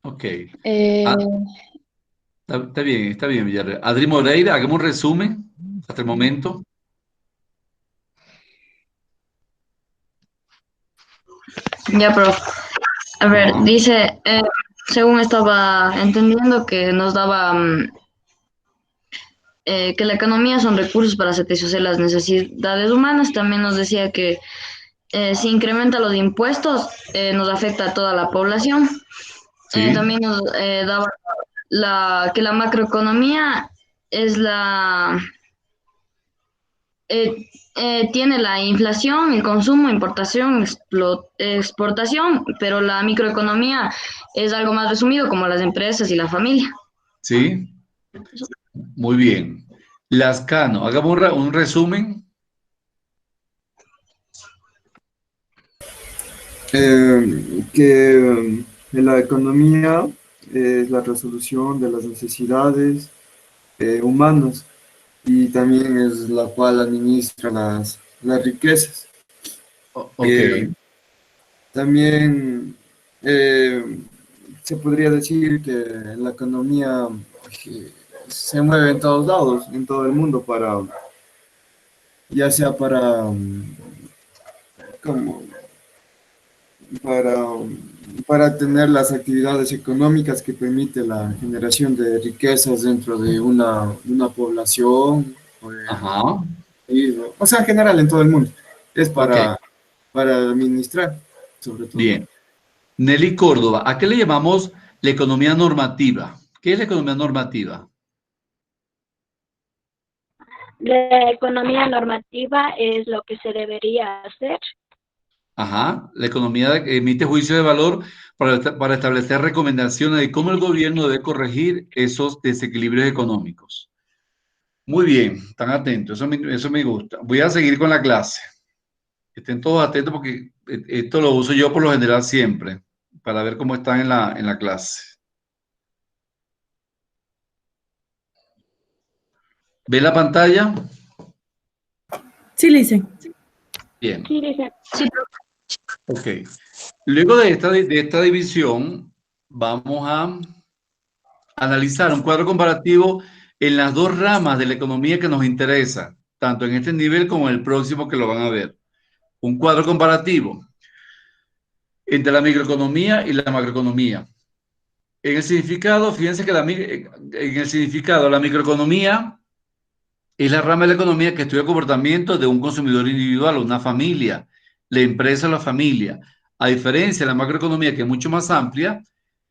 Ok. Eh, Está bien, Villarreal. Adri Moreira, hagamos un resumen hasta el momento. Ya, profe. A ver, dice, según estaba entendiendo que nos daba que la economía son recursos para satisfacer las necesidades humanas. También nos decía que si incrementa los impuestos, nos afecta a toda la población. Sí. También nos daba que la macroeconomía es tiene la inflación, el consumo, importación, exportación, pero la microeconomía es algo más resumido, como las empresas y la familia. Sí. Muy bien. Lascano, hagamos un resumen. Que la economía es la resolución de las necesidades humanas y también es la cual administra las riquezas. Ok. También se podría decir que la economía se mueve en todos lados, en todo el mundo, ya sea para tener las actividades económicas que permite la generación de riquezas dentro de una población, Ajá. o sea, en general en todo el mundo. Es para Ok. administrar, sobre todo. Bien. Nelly Córdoba, ¿a qué le llamamos la economía normativa? ¿Qué es la economía normativa? La economía normativa es lo que se debería hacer. Ajá. La economía emite juicios de valor para establecer recomendaciones de cómo el gobierno debe corregir esos desequilibrios económicos. Muy bien, están atentos, eso me gusta. Voy a seguir con la clase. Estén todos atentos porque esto lo uso yo por lo general siempre, para ver cómo están en la clase. ¿Ve la pantalla? Sí, Lice. Bien. Sí, dice. Ok. Luego de esta división, vamos a analizar un cuadro comparativo en las 2 ramas de la economía que nos interesa, tanto en este nivel como en el próximo que lo van a ver. Un cuadro comparativo entre la microeconomía y la macroeconomía. En el significado, fíjense que en el significado, la microeconomía es la rama de la economía que estudia el comportamiento de un consumidor individual, una familia, la empresa o la familia. A diferencia de la macroeconomía, que es mucho más amplia,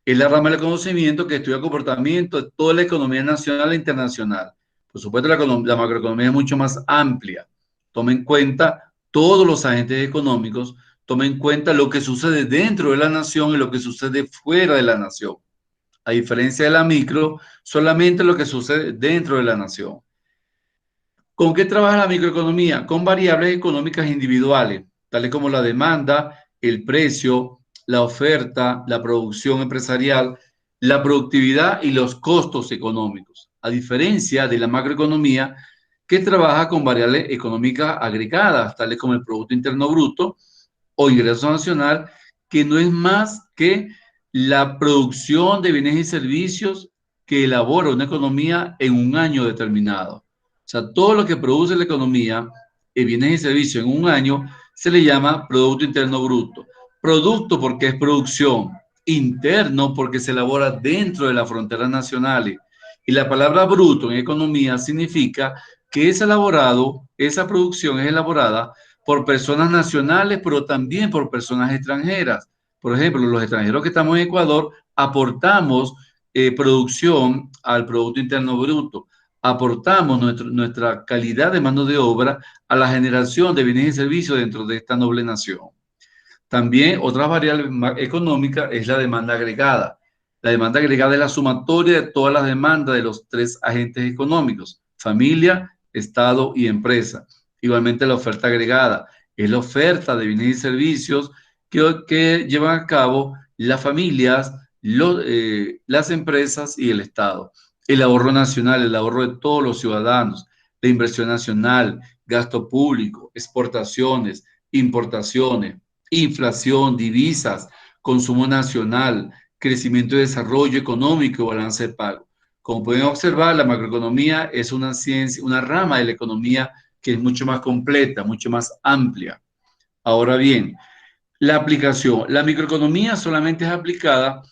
es la rama del conocimiento que estudia el comportamiento de toda la economía nacional e internacional. Por supuesto, la macroeconomía es mucho más amplia. Toma en cuenta todos los agentes económicos, toma en cuenta lo que sucede dentro de la nación y lo que sucede fuera de la nación. A diferencia de la micro, solamente lo que sucede dentro de la nación. ¿Con qué trabaja la microeconomía? Con variables económicas individuales, tales como la demanda, el precio, la oferta, la producción empresarial, la productividad y los costos económicos. A diferencia de la macroeconomía, que trabaja con variables económicas agregadas, tales como el Producto Interno Bruto o ingreso nacional, que no es más que la producción de bienes y servicios que elabora una economía en un año determinado. O sea, todo lo que produce la economía, bienes y servicios en un año, se le llama Producto Interno Bruto. Producto porque es producción, interno porque se elabora dentro de las fronteras nacionales. Y la palabra bruto en economía significa que es elaborado, esa producción es elaborada por personas nacionales, pero también por personas extranjeras. Por ejemplo, los extranjeros que estamos en Ecuador aportamos producción al Producto Interno Bruto. Aportamos nuestra calidad de mano de obra a la generación de bienes y servicios dentro de esta noble nación. También otra variable económica es la demanda agregada. La demanda agregada es la sumatoria de todas las demandas de los tres agentes económicos: familia, Estado y empresa. Igualmente la oferta agregada es la oferta de bienes y servicios que llevan a cabo las familias, las empresas y el Estado. El ahorro nacional, el ahorro de todos los ciudadanos, la inversión nacional, gasto público, exportaciones, importaciones, inflación, divisas, consumo nacional, crecimiento y desarrollo económico y balance de pago. Como pueden observar, la macroeconomía es una ciencia, una rama de la economía que es mucho más completa, mucho más amplia. Ahora bien, la aplicación. La microeconomía solamente es aplicada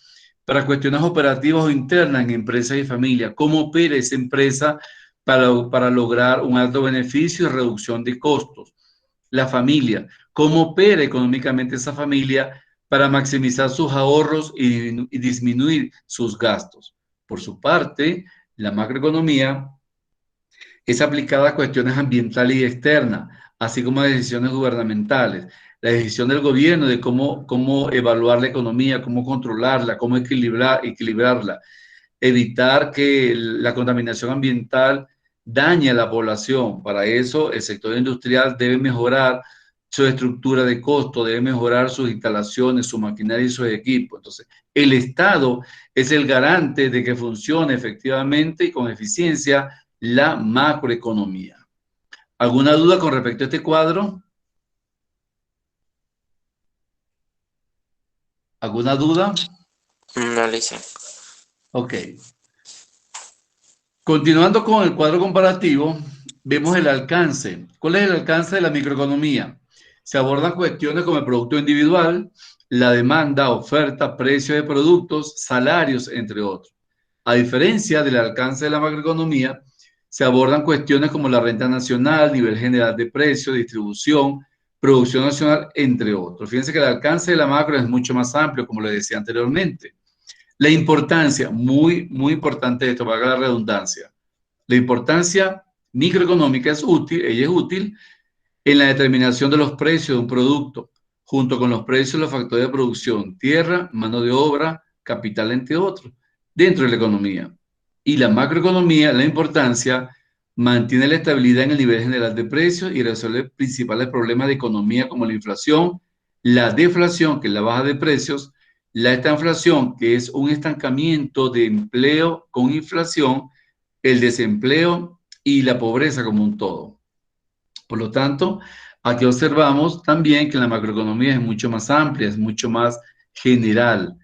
para cuestiones operativas o internas en empresas y familias. ¿Cómo opera esa empresa para lograr un alto beneficio y reducción de costos? La familia. ¿Cómo opera económicamente esa familia para maximizar sus ahorros y disminuir sus gastos? Por su parte, la macroeconomía es aplicada a cuestiones ambientales y externas, así como a decisiones gubernamentales. La decisión del gobierno de cómo evaluar la economía, cómo controlarla, cómo equilibrarla, evitar que la contaminación ambiental dañe a la población. Para eso, el sector industrial debe mejorar su estructura de costo, debe mejorar sus instalaciones, su maquinaria y sus equipos. Entonces, el Estado es el garante de que funcione efectivamente y con eficiencia la macroeconomía. ¿Alguna duda con respecto a este cuadro? ¿Alguna duda? No, Lisa. Ok. Continuando con el cuadro comparativo, vemos el alcance. ¿Cuál es el alcance de la microeconomía? Se abordan cuestiones como el producto individual, la demanda, oferta, precio de productos, salarios, entre otros. A diferencia del alcance de la macroeconomía, se abordan cuestiones como la renta nacional, nivel general de precio, distribución, producción nacional, entre otros. Fíjense que el alcance de la macro es mucho más amplio, como les decía anteriormente. La importancia, muy importante esto, valga la redundancia, la importancia microeconómica es útil, ella es útil en la determinación de los precios de un producto, junto con los precios de los factores de producción, tierra, mano de obra, capital, entre otros, dentro de la economía. Y la macroeconomía, la importancia, mantiene la estabilidad en el nivel general de precios y resuelve principales problemas de economía como la inflación, la deflación, que es la baja de precios, la estanflación, que es un estancamiento de empleo con inflación, el desempleo y la pobreza como un todo. Por lo tanto, aquí observamos también que la macroeconomía es mucho más amplia, es mucho más general.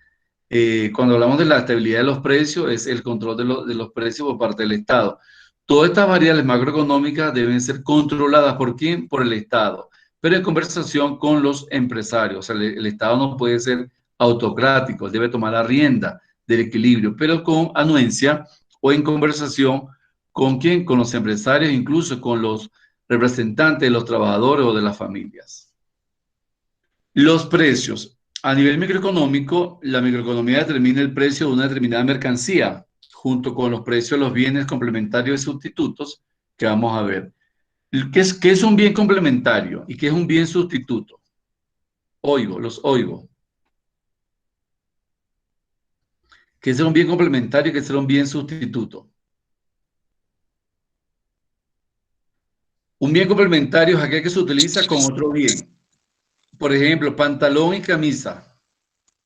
Cuando hablamos de la estabilidad de los precios, es el control de los precios por parte del Estado. Todas estas variables macroeconómicas deben ser controladas. ¿Por quién? Por el Estado, pero en conversación con los empresarios. O sea, el Estado no puede ser autocrático, debe tomar la rienda del equilibrio, pero con anuencia o en conversación ¿Con quién? Con los empresarios, incluso con los representantes de los trabajadores o de las familias. Los precios. A nivel microeconómico, la microeconomía determina el precio de una determinada mercancía, junto con los precios de los bienes complementarios y sustitutos que vamos a ver. ¿Qué es un bien complementario y qué es un bien sustituto? Los oigo. ¿Qué es un bien complementario y qué es un bien sustituto? Un bien complementario es aquel que se utiliza con otro bien. Por ejemplo, pantalón y camisa,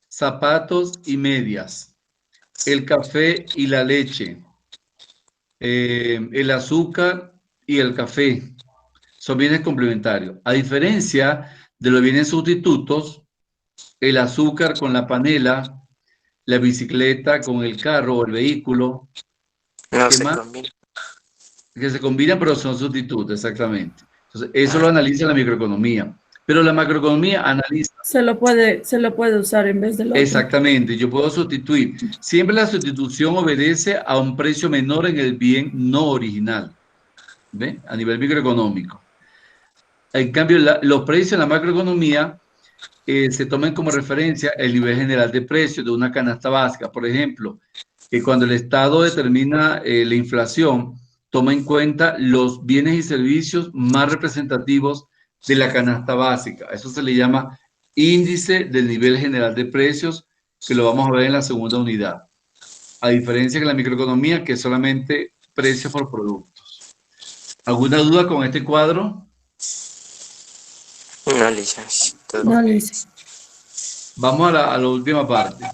zapatos y medias, el café y la leche, el azúcar y el café. Son bienes complementarios. A diferencia de los bienes sustitutos, el azúcar con la panela, la bicicleta con el carro o el vehículo. No se combina. Que se combinan, pero son sustitutos, exactamente. Entonces, eso lo analiza la microeconomía. Pero la macroeconomía analiza. Se lo puede usar en vez de lo otro. Exactamente, yo puedo sustituir. Siempre la sustitución obedece a un precio menor en el bien no original, ¿ve? A nivel microeconómico. En cambio, los precios en la macroeconomía se toman como referencia el nivel general de precios de una canasta básica. Por ejemplo, cuando el Estado determina la inflación, toma en cuenta los bienes y servicios más representativos de la canasta básica. Eso se le llama índice del nivel general de precios, que lo vamos a ver en la segunda unidad. A diferencia de la microeconomía, que es solamente precios por productos. ¿Alguna duda con este cuadro? No, licenciado. No, licenciado. Vamos a la última parte.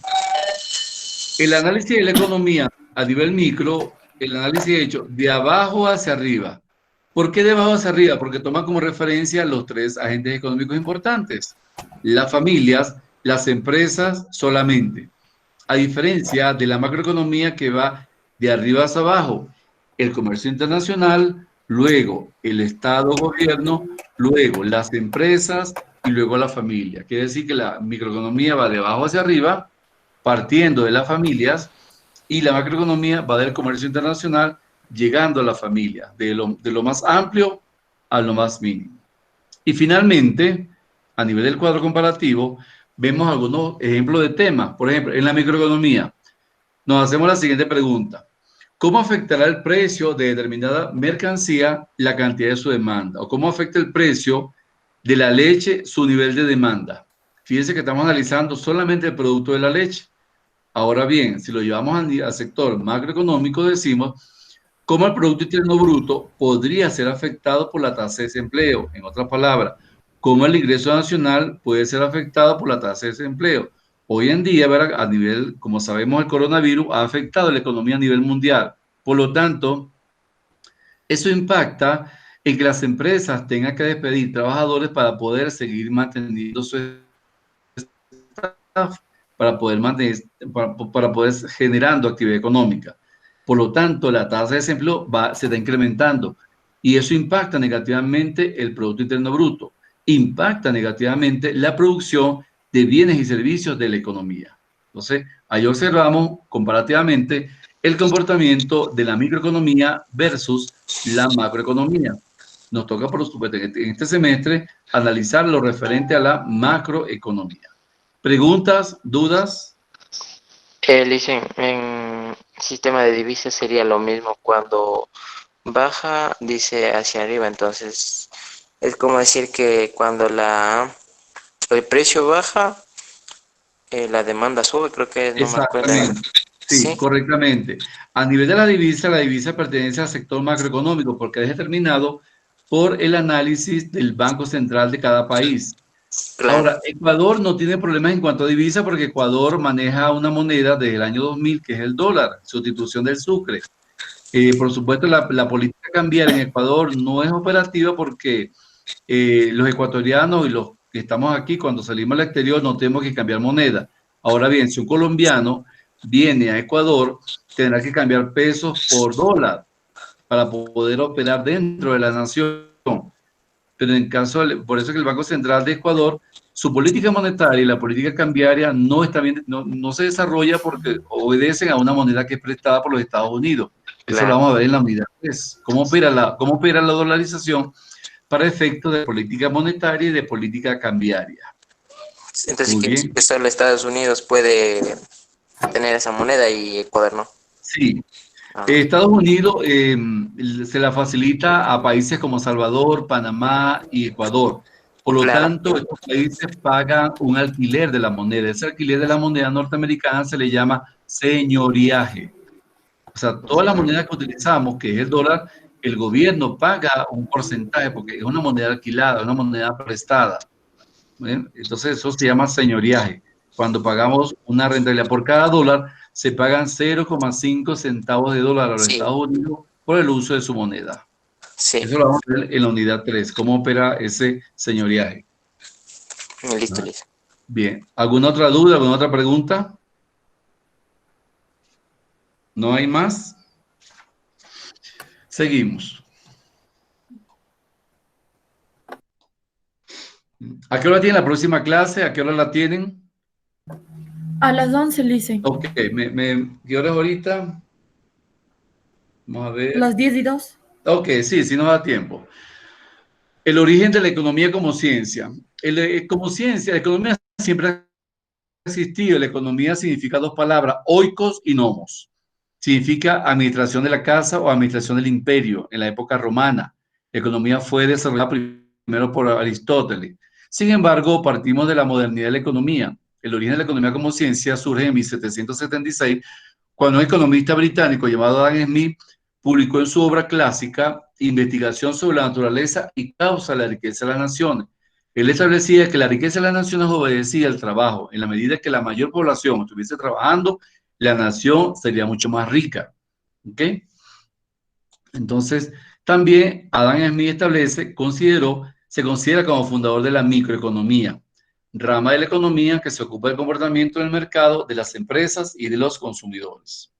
El análisis de la economía a nivel micro, el análisis hecho de abajo hacia arriba. ¿Por qué de abajo hacia arriba? Porque toma como referencia los tres agentes económicos importantes. Las familias, las empresas solamente. A diferencia de la macroeconomía que va de arriba hacia abajo. El comercio internacional, luego el Estado, gobierno, luego las empresas y luego la familia. Quiere decir que la microeconomía va de abajo hacia arriba, partiendo de las familias, y la macroeconomía va del comercio internacional, llegando a la familia, de lo más amplio a lo más mínimo. Y finalmente, a nivel del cuadro comparativo, vemos algunos ejemplos de temas. Por ejemplo, en la microeconomía, nos hacemos la siguiente pregunta. ¿Cómo afectará el precio de determinada mercancía la cantidad de su demanda? ¿O cómo afecta el precio de la leche su nivel de demanda? Fíjense que estamos analizando solamente el producto de la leche. Ahora bien, si lo llevamos al sector macroeconómico, decimos cómo el Producto Interno Bruto podría ser afectado por la tasa de desempleo. En otras palabras, cómo el ingreso nacional puede ser afectado por la tasa de desempleo. Hoy en día, ¿verdad? A nivel, como sabemos, el coronavirus ha afectado la economía a nivel mundial. Por lo tanto, eso impacta en que las empresas tengan que despedir trabajadores para poder seguir manteniendo su staff, para poder generando actividad económica. Por lo tanto, la tasa de desempleo se está incrementando y eso impacta negativamente el Producto Interno Bruto, impacta negativamente la producción de bienes y servicios de la economía. Entonces, ahí observamos comparativamente el comportamiento de la microeconomía versus la macroeconomía. Nos toca, por supuesto, en este semestre analizar lo referente a la macroeconomía. ¿Preguntas? ¿Dudas? Dicen, en sistema de divisas sería lo mismo cuando baja, dice hacia arriba, entonces es como decir que cuando el precio baja, la demanda sube, creo que no me acuerdo. Sí, correctamente. A nivel de la divisa pertenece al sector macroeconómico porque es determinado por el análisis del Banco Central de cada país. Claro. Ahora, Ecuador no tiene problemas en cuanto a divisa porque Ecuador maneja una moneda desde el año 2000 que es el dólar, sustitución del sucre. Por supuesto, la política cambiaria en Ecuador no es operativa porque los ecuatorianos y los que estamos aquí, cuando salimos al exterior, no tenemos que cambiar moneda. Ahora bien, si un colombiano viene a Ecuador, tendrá que cambiar pesos por dólar para poder operar dentro de la nación. Pero en caso, por eso que el Banco Central de Ecuador, su política monetaria y la política cambiaria no está bien, no se desarrolla porque obedecen a una moneda que es prestada por los Estados Unidos. Eso lo Claro. vamos a ver en la unidad 3. ¿Cómo opera la dolarización para efectos de política monetaria y de política cambiaria? Entonces Muy quiere decir bien. que solo Estados Unidos puede tener esa moneda y Ecuador no. Sí. Ah, Estados Unidos se la facilita a países como Salvador, Panamá y Ecuador. Por lo claro. tanto, estos países pagan un alquiler de la moneda. Ese alquiler de la moneda norteamericana se le llama señoriaje. O sea, todas las monedas que utilizamos, que es el dólar, el gobierno paga un porcentaje porque es una moneda alquilada, una moneda prestada. ¿Ven? Entonces, eso se llama señoriaje. Cuando pagamos una rentabilidad por cada dólar, se pagan 0,5 centavos de dólar a los Sí, Estados Unidos por el uso de su moneda. sí. Eso lo vamos a ver en la unidad 3, cómo opera ese señoriaje. Listo, ¿Ah? listo. Bien, ¿alguna otra duda, alguna otra pregunta? ¿No hay más? Seguimos. ¿A qué hora tienen la próxima clase? ¿A qué hora la tienen? A las 11, Licen. Ok, ¿qué hora es ahorita? Vamos a ver. Las 10:02. Ok, sí, nos da tiempo. El origen de la economía como ciencia. Como ciencia, la economía siempre ha existido. La economía significa dos palabras, oikos y nomos. Significa administración de la casa o administración del imperio en la época romana. La economía fue desarrollada primero por Aristóteles. Sin embargo, partimos de la modernidad de la economía. El origen de la economía como ciencia surge en 1776, cuando un economista británico llamado Adam Smith publicó en su obra clásica Investigación sobre la naturaleza y causa de la riqueza de las naciones. Él establecía que la riqueza de las naciones obedecía al trabajo. En la medida que la mayor población estuviese trabajando, la nación sería mucho más rica. ¿Ok? Entonces, también Adam Smith se considera como fundador de la microeconomía, rama de la economía que se ocupa del comportamiento del mercado, de las empresas y de los consumidores.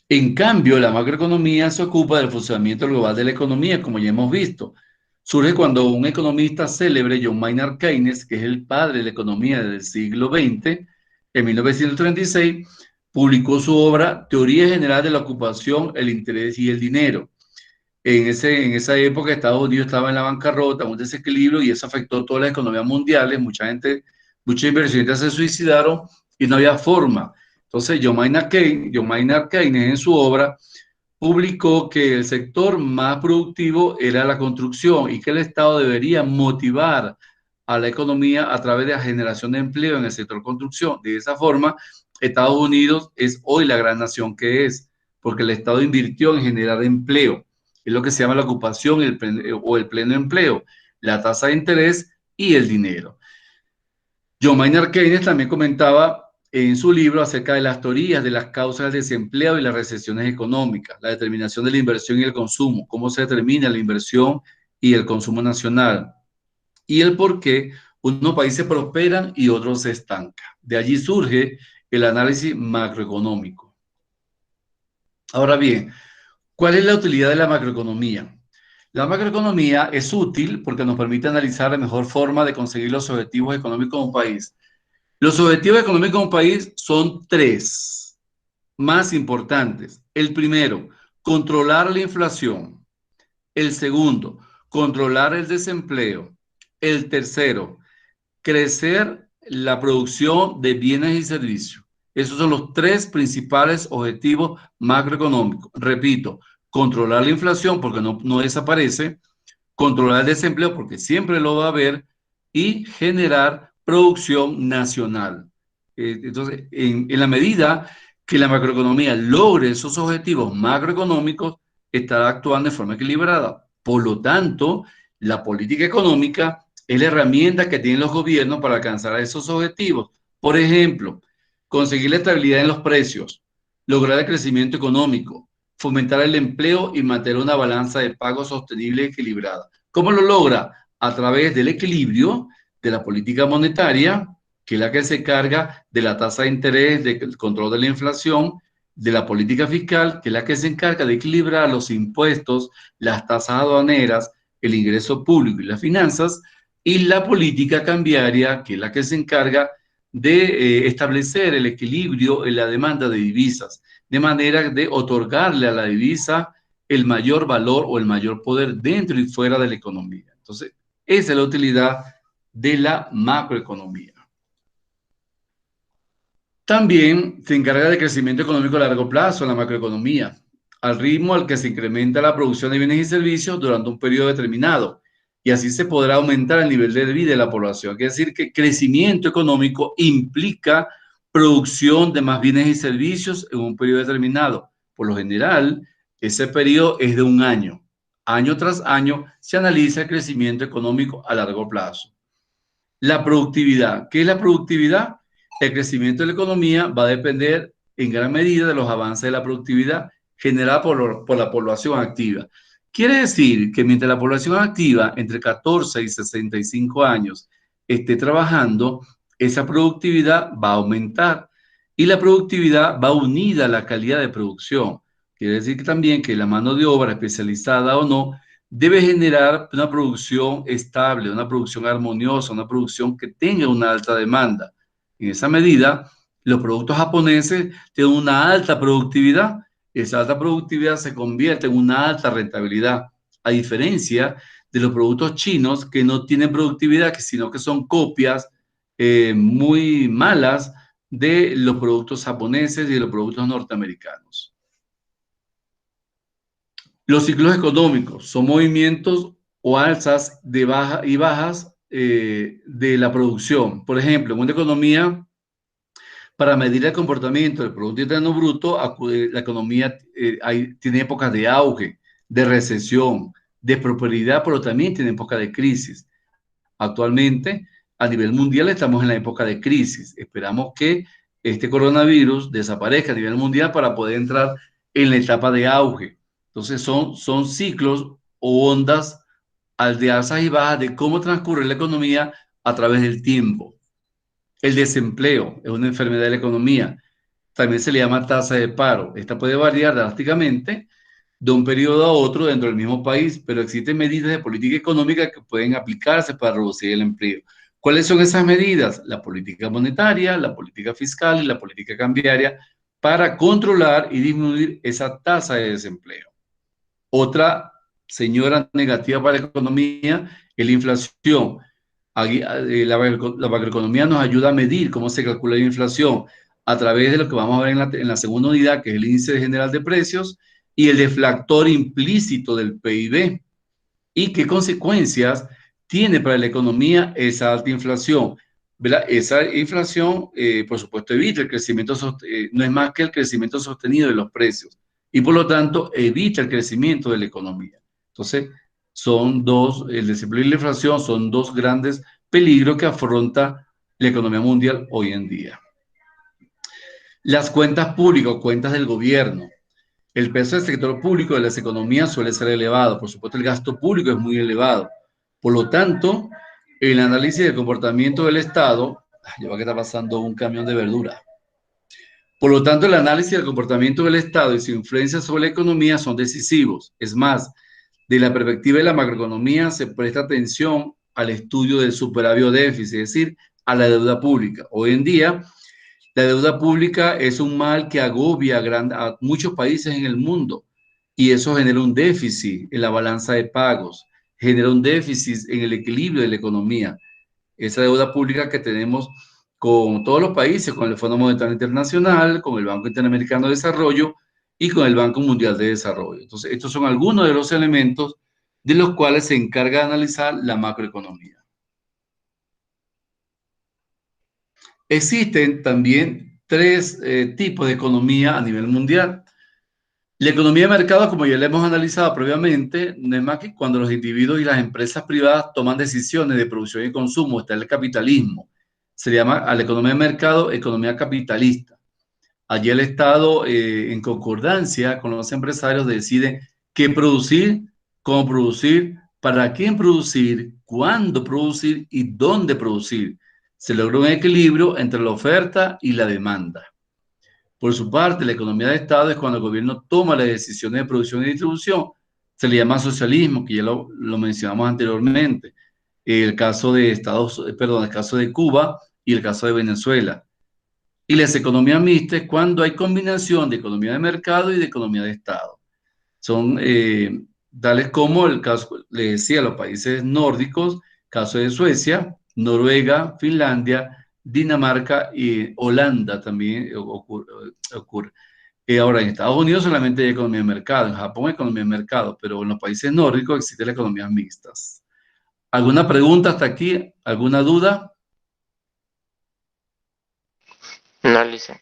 En cambio, la macroeconomía se ocupa del funcionamiento global de la economía, como ya hemos visto. Surge cuando un economista célebre, John Maynard Keynes, que es el padre de la economía del siglo XX, en 1936, publicó su obra Teoría General de la Ocupación, el Interés y el Dinero. En esa época Estados Unidos estaba en la bancarrota, un desequilibrio, y eso afectó todas las economías mundiales. Muchos inversionistas se suicidaron y no había forma. Entonces, John Maynard Keynes en su obra publicó que el sector más productivo era la construcción y que el Estado debería motivar a la economía a través de la generación de empleo en el sector construcción. De esa forma, Estados Unidos es hoy la gran nación que es, porque el Estado invirtió en generar empleo. Es lo que se llama la ocupación o el pleno empleo, la tasa de interés y el dinero. John Maynard Keynes también comentaba en su libro acerca de las teorías de las causas del desempleo y las recesiones económicas, la determinación de la inversión y el consumo, cómo se determina la inversión y el consumo nacional, y el por qué unos países prosperan y otros se estancan. De allí surge el análisis macroeconómico. Ahora bien, ¿cuál es la utilidad de la macroeconomía? La macroeconomía es útil porque nos permite analizar la mejor forma de conseguir los objetivos económicos de un país. Los objetivos económicos de un país son tres más importantes. El primero, controlar la inflación. El segundo, controlar el desempleo. El tercero, crecer la producción de bienes y servicios. Esos son los tres principales objetivos macroeconómicos. Repito, controlar la inflación porque no desaparece, controlar el desempleo porque siempre lo va a haber y generar producción nacional. Entonces, en la medida que la macroeconomía logre esos objetivos macroeconómicos, estará actuando de forma equilibrada. Por lo tanto, la política económica es la herramienta que tienen los gobiernos para alcanzar esos objetivos. Por ejemplo, conseguir la estabilidad en los precios, lograr el crecimiento económico, fomentar el empleo y mantener una balanza de pago sostenible y equilibrada. ¿Cómo lo logra? A través del equilibrio de la política monetaria, que es la que se encarga de la tasa de interés, del control de la inflación, de la política fiscal, que es la que se encarga de equilibrar los impuestos, las tasas aduaneras, el ingreso público y las finanzas, y la política cambiaria, que es la que se encarga de establecer el equilibrio en la demanda de divisas. de manera de otorgarle a la divisa el mayor valor o el mayor poder dentro y fuera de la economía. Entonces, esa es la utilidad de la macroeconomía. También se encarga de crecimiento económico a largo plazo en la macroeconomía, al ritmo al que se incrementa la producción de bienes y servicios durante un periodo determinado, y así se podrá aumentar el nivel de vida de la población. Quiere decir que crecimiento económico implica producción de más bienes y servicios en un periodo determinado. Por lo general, ese periodo es de un año. Año tras año se analiza el crecimiento económico a largo plazo. La productividad. ¿Qué es la productividad? El crecimiento de la economía va a depender en gran medida de los avances de la productividad generada por la población activa. Quiere decir que mientras la población activa entre 14 y 65 años esté trabajando, esa productividad va a aumentar y la productividad va unida a la calidad de producción. Quiere decir que también que la mano de obra, especializada o no, debe generar una producción estable, una producción armoniosa, una producción que tenga una alta demanda. En esa medida, los productos japoneses tienen una alta productividad. Esa alta productividad se convierte en una alta rentabilidad, a diferencia de los productos chinos que no tienen productividad, sino que son copias muy malas de los productos japoneses y de los productos norteamericanos. Los ciclos económicos son movimientos o alzas de bajas de la producción. Por ejemplo, en una economía, para medir el comportamiento del Producto Interno Bruto, la economía tiene épocas de auge, de recesión, de prosperidad, pero también tiene épocas de crisis. Actualmente, a nivel mundial, estamos en la época de crisis. Esperamos que este coronavirus desaparezca a nivel mundial para poder entrar en la etapa de auge. Entonces, son ciclos o ondas de alzas y bajas de cómo transcurre la economía a través del tiempo. El desempleo es una enfermedad de la economía. También se le llama tasa de paro. Esta puede variar drásticamente de un periodo a otro dentro del mismo país, pero existen medidas de política económica que pueden aplicarse para reducir el empleo. ¿Cuáles son esas medidas? La política monetaria, la política fiscal y la política cambiaria para controlar y disminuir esa tasa de desempleo. Otra señora negativa para la economía es la inflación. La macroeconomía nos ayuda a medir cómo se calcula la inflación a través de lo que vamos a ver en la segunda unidad, que es el índice general de precios y el deflactor implícito del PIB. ¿Y qué consecuencias tiene para la economía esa alta inflación? ¿Verdad? Esa inflación, por supuesto, evita el crecimiento, no es más que el crecimiento sostenido de los precios y por lo tanto evita el crecimiento de la economía. Entonces, el desempleo y la inflación son dos grandes peligros que afronta la economía mundial hoy en día. Las cuentas públicas o cuentas del gobierno. El peso del sector público de las economías suele ser elevado. Por supuesto, el gasto público es muy elevado. Por lo tanto, el análisis del comportamiento del Estado, lleva que está pasando un camión de verdura. Por lo tanto, el análisis del comportamiento del Estado y su influencia sobre la economía son decisivos. Es más, de la perspectiva de la macroeconomía se presta atención al estudio del superávit o déficit, es decir, a la deuda pública. Hoy en día, la deuda pública es un mal que agobia a muchos países en el mundo y eso genera un déficit en la balanza de pagos, genera un déficit en el equilibrio de la economía. Esa deuda pública que tenemos con todos los países, con el Fondo Monetario Internacional, con el Banco Interamericano de Desarrollo y con el Banco Mundial de Desarrollo. Entonces, estos son algunos de los elementos de los cuales se encarga de analizar la macroeconomía. Existen también tres tipos de economía a nivel mundial. La economía de mercado, como ya la hemos analizado previamente, no es más que cuando los individuos y las empresas privadas toman decisiones de producción y consumo. Está el capitalismo. Se llama a la economía de mercado economía capitalista. Allí el Estado, en concordancia con los empresarios, decide qué producir, cómo producir, para quién producir, cuándo producir y dónde producir. Se logra un equilibrio entre la oferta y la demanda. Por su parte, la economía de Estado es cuando el gobierno toma las decisiones de producción y distribución. Se le llama socialismo, que ya lo mencionamos anteriormente. El caso de el caso de Cuba y el caso de Venezuela. Y las economías mixtas es cuando hay combinación de economía de mercado y de economía de Estado. Son tales como el caso, le decía, los países nórdicos, caso de Suecia, Noruega, Finlandia, Dinamarca y Holanda también ocurre. Ahora, en Estados Unidos solamente hay economía de mercado, en Japón hay economía de mercado, pero en los países nórdicos existen las economías mixtas. ¿Alguna pregunta hasta aquí? ¿Alguna duda? No, Licen.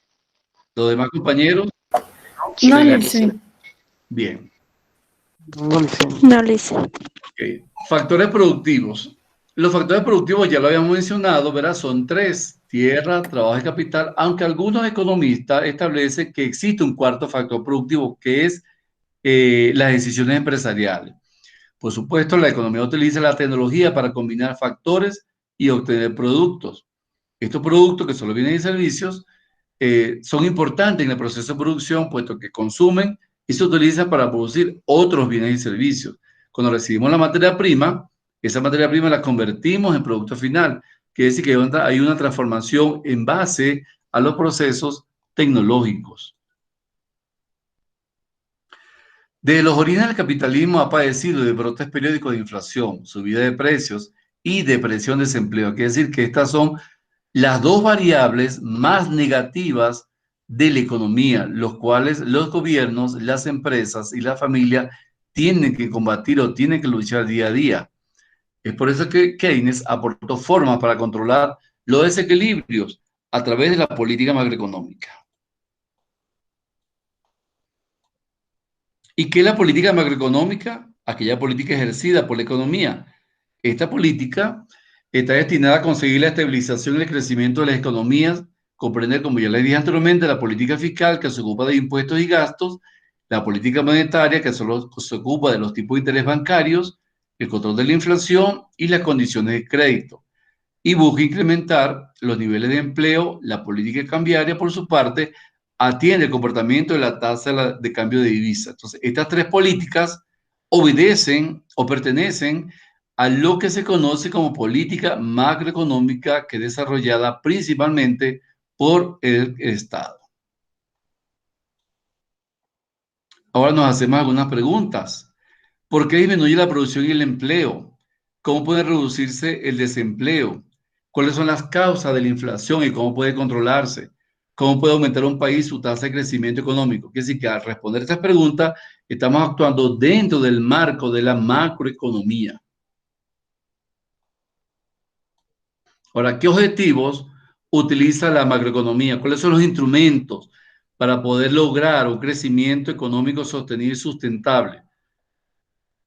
¿Los demás compañeros? No, Sí, Licen. Bien. No, Licen. No, Licen. Ok. Factores productivos. Los factores productivos ya lo habíamos mencionado, ¿verdad? Son 3: tierra, trabajo y capital, aunque algunos economistas establecen que existe un cuarto factor productivo, que es las decisiones empresariales. Por supuesto, la economía utiliza la tecnología para combinar factores y obtener productos. Estos productos, que son los bienes y servicios, son importantes en el proceso de producción, puesto que consumen y se utilizan para producir otros bienes y servicios. Cuando recibimos la materia prima, esa materia prima la convertimos en producto final. Quiere decir que hay una transformación en base a los procesos tecnológicos. Desde los orígenes del capitalismo ha padecido de brotes periódicos de inflación, subida de precios y depresión de desempleo. Quiere decir que estas son las dos variables más negativas de la economía, los cuales los gobiernos, las empresas y la familia tienen que combatir o tienen que luchar día a día. Es por eso que Keynes aportó formas para controlar los desequilibrios a través de la política macroeconómica. ¿Y qué es la política macroeconómica? Aquella política ejercida por la economía. Esta política está destinada a conseguir la estabilización y el crecimiento de las economías, comprender, como ya les dije anteriormente, la política fiscal, que se ocupa de impuestos y gastos, la política monetaria, que solo se ocupa de los tipos de interés bancarios, el control de la inflación y las condiciones de crédito. Y busca incrementar los niveles de empleo. La política cambiaria, por su parte, atiende el comportamiento de la tasa de cambio de divisa. Entonces, estas 3 políticas obedecen o pertenecen a lo que se conoce como política macroeconómica, que es desarrollada principalmente por el Estado. Ahora nos hacemos algunas preguntas. ¿Por qué disminuye la producción y el empleo? ¿Cómo puede reducirse el desempleo? ¿Cuáles son las causas de la inflación y cómo puede controlarse? ¿Cómo puede aumentar un país su tasa de crecimiento económico? Quiere decir que al responder estas preguntas estamos actuando dentro del marco de la macroeconomía. Ahora, ¿qué objetivos utiliza la macroeconomía? ¿Cuáles son los instrumentos para poder lograr un crecimiento económico sostenido y sustentable?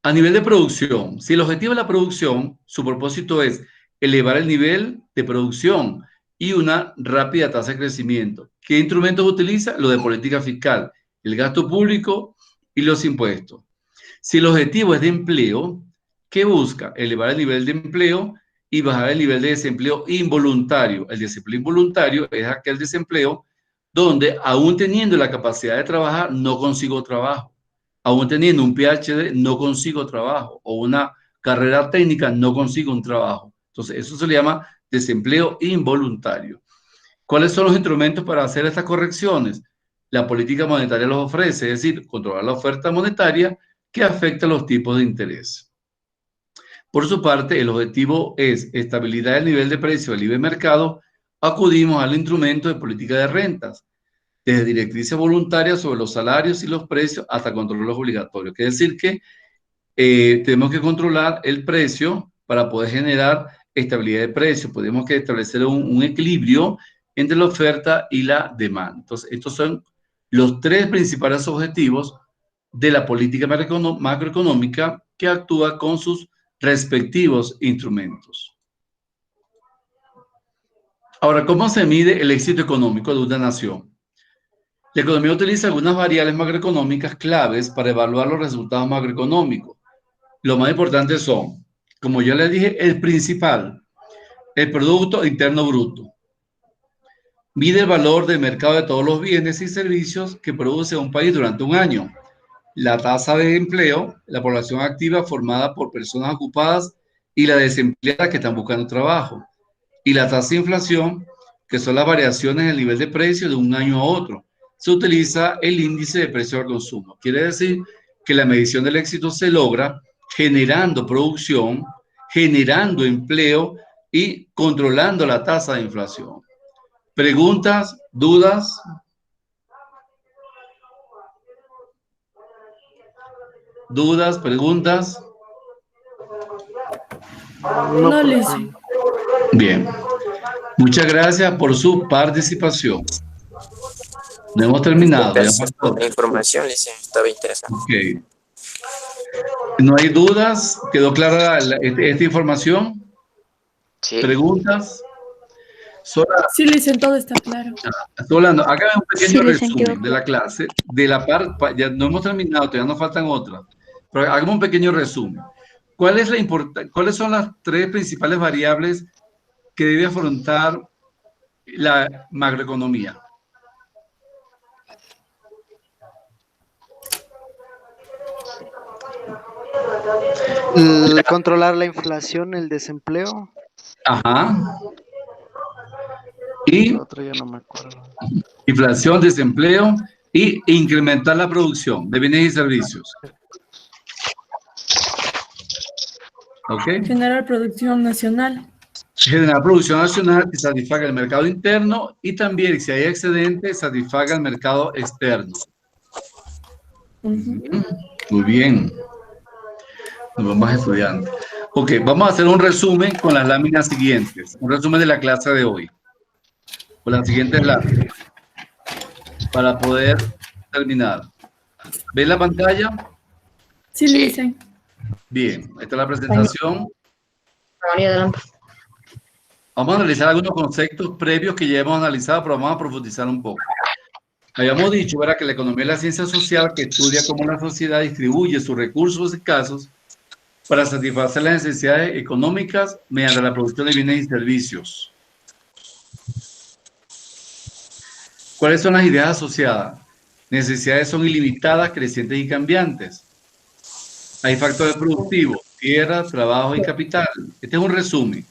A nivel de producción, si el objetivo de la producción, su propósito es elevar el nivel de producción y una rápida tasa de crecimiento, ¿qué instrumentos utiliza? Lo de política fiscal, el gasto público y los impuestos. Si el objetivo es de empleo, ¿qué busca? Elevar el nivel de empleo y bajar el nivel de desempleo involuntario. El desempleo involuntario es aquel desempleo donde, aún teniendo la capacidad de trabajar, no consigo trabajo. Aún teniendo un PhD, no consigo trabajo, o una carrera técnica, no consigo un trabajo. Entonces, eso se le llama desempleo involuntario. ¿Cuáles son los instrumentos para hacer estas correcciones? La política monetaria los ofrece, es decir, controlar la oferta monetaria que afecta los tipos de interés. Por su parte, el objetivo es estabilidad del nivel de precio del libre mercado. Acudimos al instrumento de política de rentas, desde directrices voluntarias sobre los salarios y los precios hasta controles obligatorios. Quiere decir que tenemos que controlar el precio para poder generar estabilidad de precio. Tenemos que establecer un equilibrio entre la oferta y la demanda. Entonces, estos son los 3 principales objetivos de la política macroeconómica, que actúa con sus respectivos instrumentos. Ahora, ¿cómo se mide el éxito económico de una nación? La economía utiliza algunas variables macroeconómicas claves para evaluar los resultados macroeconómicos. Lo más importante son, como ya les dije, el principal, el Producto Interno Bruto. Mide el valor del mercado de todos los bienes y servicios que produce un país durante un año. La tasa de empleo, la población activa formada por personas ocupadas y la desempleada que están buscando trabajo. Y la tasa de inflación, que son las variaciones en el nivel de precio de un año a otro. Se utiliza el índice de precio al consumo. Quiere decir que la medición del éxito se logra generando producción, generando empleo y controlando la tasa de inflación. ¿Preguntas? ¿Dudas? ¿Dudas? ¿Preguntas? No, Lizzie. Bien. Muchas gracias por su participación. No hemos terminado. Gracias por la información, Licen. Estaba interesante. Ok. ¿No hay dudas? ¿Quedó clara esta información? Sí. ¿Preguntas? Sí, Lizzie, todo está claro. Solano, hágame un pequeño Sí, Licen, resumen quedó de la clase, de la parte, ya no hemos terminado, todavía nos faltan otras, pero hágame un pequeño resumen. ¿Cuáles son las tres principales variables que debe afrontar la macroeconomía? Controlar la inflación, el desempleo. Ajá. Y Otro ya no me acuerdo. inflación, desempleo y incrementar la producción de bienes y servicios. ¿Ok? Generar producción nacional. Generar producción nacional que satisfaga el mercado interno y también, si hay excedente, satisfaga el mercado externo. Muy bien. Nos vamos estudiando. Ok, vamos a hacer un resumen con las láminas siguientes. Un resumen de la clase de hoy. Con las siguientes láminas. Para poder terminar. ¿Ven la pantalla? Sí, Lizzie. Bien, esta es la presentación. María, adelante. Vamos a analizar algunos conceptos previos que ya hemos analizado, pero vamos a profundizar un poco. Habíamos dicho, ¿verdad?, que la economía es la ciencia social que estudia cómo la sociedad distribuye sus recursos escasos para satisfacer las necesidades económicas mediante la producción de bienes y servicios. ¿Cuáles son las ideas asociadas? Necesidades son ilimitadas, crecientes y cambiantes. Hay factores productivos, tierra, trabajo y capital. Este es un resumen.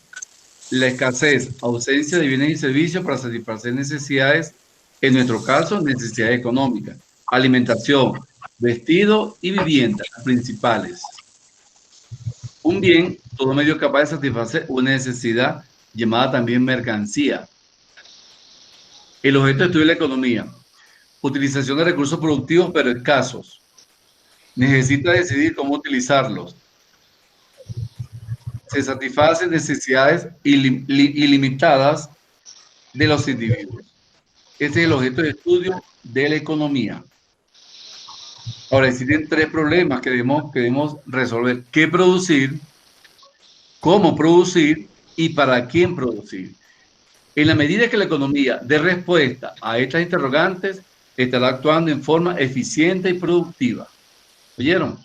La escasez, ausencia de bienes y servicios para satisfacer necesidades, en nuestro caso, necesidades económicas. Alimentación, vestido y vivienda, las principales. Un bien, todo medio capaz de satisfacer una necesidad llamada también mercancía. El objeto de estudio de la economía. Utilización de recursos productivos pero escasos. Necesita decidir cómo utilizarlos. Se satisfacen necesidades ilimitadas de los individuos. Ese es el objeto de estudio de la economía. Ahora, existen tres problemas que debemos resolver. ¿Qué producir? ¿Cómo producir? ¿Y para quién producir? En la medida que la economía dé respuesta a estas interrogantes, estará actuando en forma eficiente y productiva. ¿Oyeron?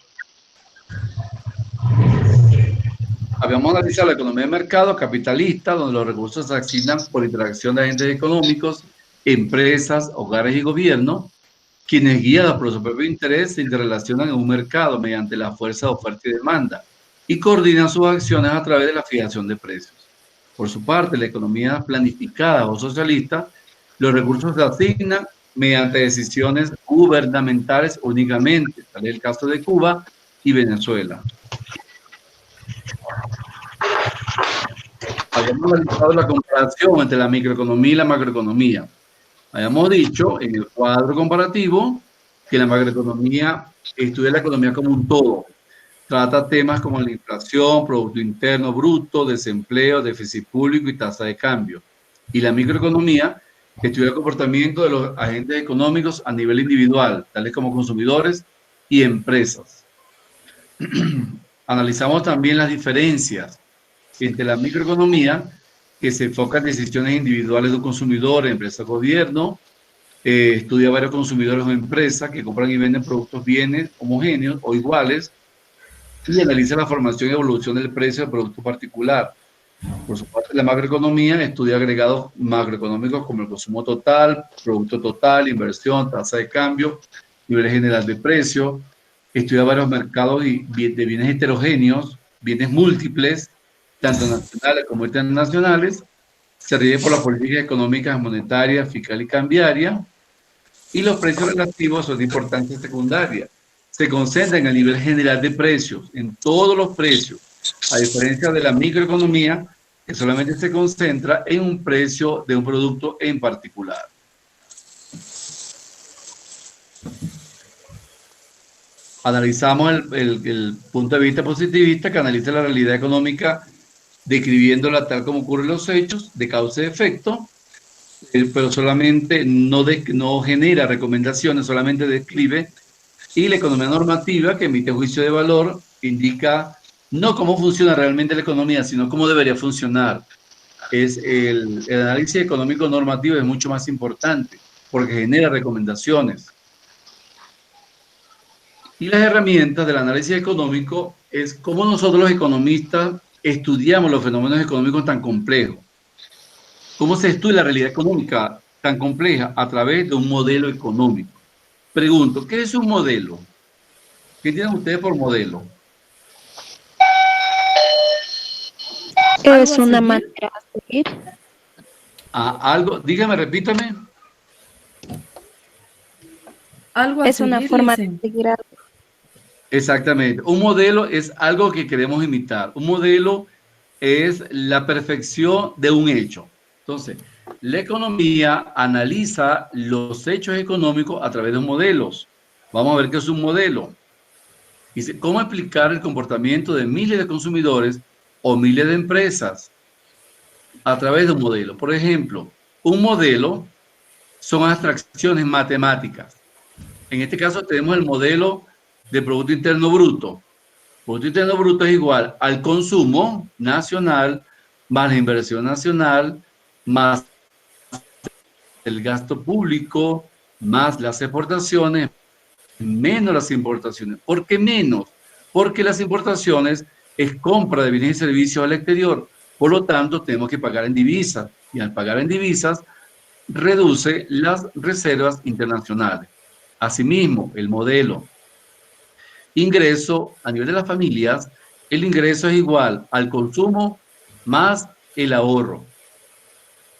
Habíamos analizado la economía de mercado capitalista, donde los recursos se asignan por interacción de agentes económicos, empresas, hogares y gobierno, quienes guiados por su propio interés se interrelacionan en un mercado mediante la fuerza de oferta y demanda y coordinan sus acciones a través de la fijación de precios. Por su parte, la economía planificada o socialista, los recursos se asignan mediante decisiones gubernamentales únicamente, tal es el caso de Cuba y Venezuela. Habíamos analizado la comparación entre la microeconomía y la macroeconomía. Habíamos dicho en el cuadro comparativo que la macroeconomía estudia la economía como un todo. Trata temas como la inflación, Producto Interno Bruto, desempleo, déficit público y tasa de cambio. Y la microeconomía estudia el comportamiento de los agentes económicos a nivel individual, tales como consumidores y empresas. Analizamos también las diferencias entre la microeconomía, que se enfoca en decisiones individuales de un consumidor, empresa, gobierno, estudia varios consumidores o empresas que compran y venden productos, bienes homogéneos o iguales, y analiza la formación y evolución del precio del producto particular. Por su parte, la macroeconomía estudia agregados macroeconómicos como el consumo total, producto total, inversión, tasa de cambio, nivel general de precio, estudia varios mercados de bienes heterogéneos, bienes múltiples, tanto nacionales como internacionales, se rige por las políticas económicas, monetarias, fiscal y cambiaria, y los precios relativos son de importancia secundaria. Se concentra en el nivel general de precios, en todos los precios, a diferencia de la microeconomía, que solamente se concentra en un precio de un producto en particular. Analizamos el punto de vista positivista, que analiza la realidad económica describiéndola tal como ocurren los hechos, de causa y efecto, pero solamente no genera recomendaciones, solamente describe. Y la economía normativa, que emite juicio de valor, indica no cómo funciona realmente la economía, sino cómo debería funcionar. El análisis económico normativo es mucho más importante, porque genera recomendaciones. Y las herramientas del análisis económico es cómo nosotros los economistas estudiamos los fenómenos económicos tan complejos. ¿Cómo se estudia la realidad económica tan compleja? A través de un modelo económico. Pregunto, ¿qué es un modelo? ¿Qué tienen ustedes por modelo? Es una manera de seguir. Algo, dígame, repítame. Algo a Es una seguir, forma de dicen. seguir algo. Exactamente. Un modelo es algo que queremos imitar. Un modelo es la perfección de un hecho. Entonces, la economía analiza los hechos económicos a través de modelos. Vamos a ver qué es un modelo. Dice, ¿cómo explicar el comportamiento de miles de consumidores o miles de empresas a través de un modelo? Por ejemplo, un modelo son abstracciones matemáticas. En este caso tenemos el modelo de Producto Interno Bruto. Producto Interno Bruto es igual al consumo nacional más la inversión nacional más el gasto público más las exportaciones menos las importaciones. ¿Por qué menos? Porque las importaciones es compra de bienes y servicios al exterior. Por lo tanto, tenemos que pagar en divisas. Y al pagar en divisas, reduce las reservas internacionales. Asimismo, el modelo ingreso a nivel de las familias, el ingreso es igual al consumo más el ahorro.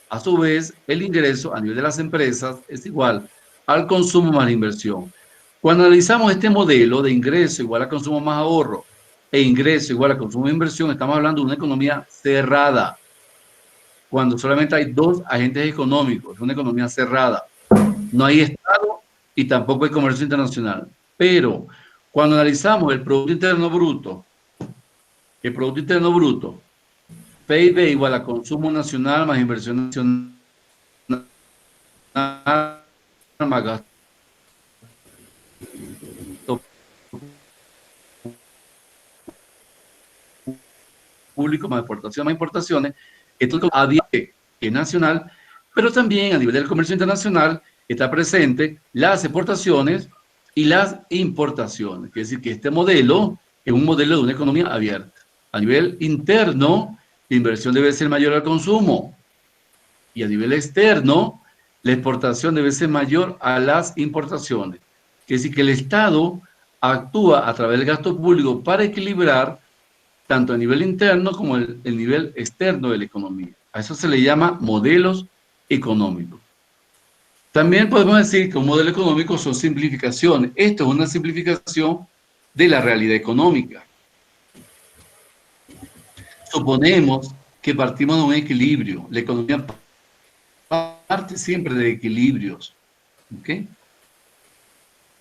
A su vez, el ingreso a nivel de las empresas es igual al consumo más la inversión. Cuando analizamos este modelo de ingreso igual a consumo más ahorro e ingreso igual a consumo e inversión, estamos hablando de una economía cerrada. Cuando solamente hay dos agentes económicos, es una economía cerrada. No hay Estado y tampoco hay comercio internacional. Pero cuando analizamos el Producto Interno Bruto, PIB igual a consumo nacional más inversión nacional más gasto público más exportación más importaciones, esto es nacional, pero también a nivel del comercio internacional está presente las exportaciones y las importaciones. Quiere decir que este modelo es un modelo de una economía abierta. A nivel interno, la inversión debe ser mayor al consumo. Y a nivel externo, la exportación debe ser mayor a las importaciones. Quiere decir que el Estado actúa a través del gasto público para equilibrar tanto a nivel interno como el nivel externo de la economía. A eso se le llama modelos económicos. También podemos decir que un modelo económico son simplificaciones. Esto es una simplificación de la realidad económica. Suponemos que partimos de un equilibrio. La economía parte siempre de equilibrios. ¿Okay?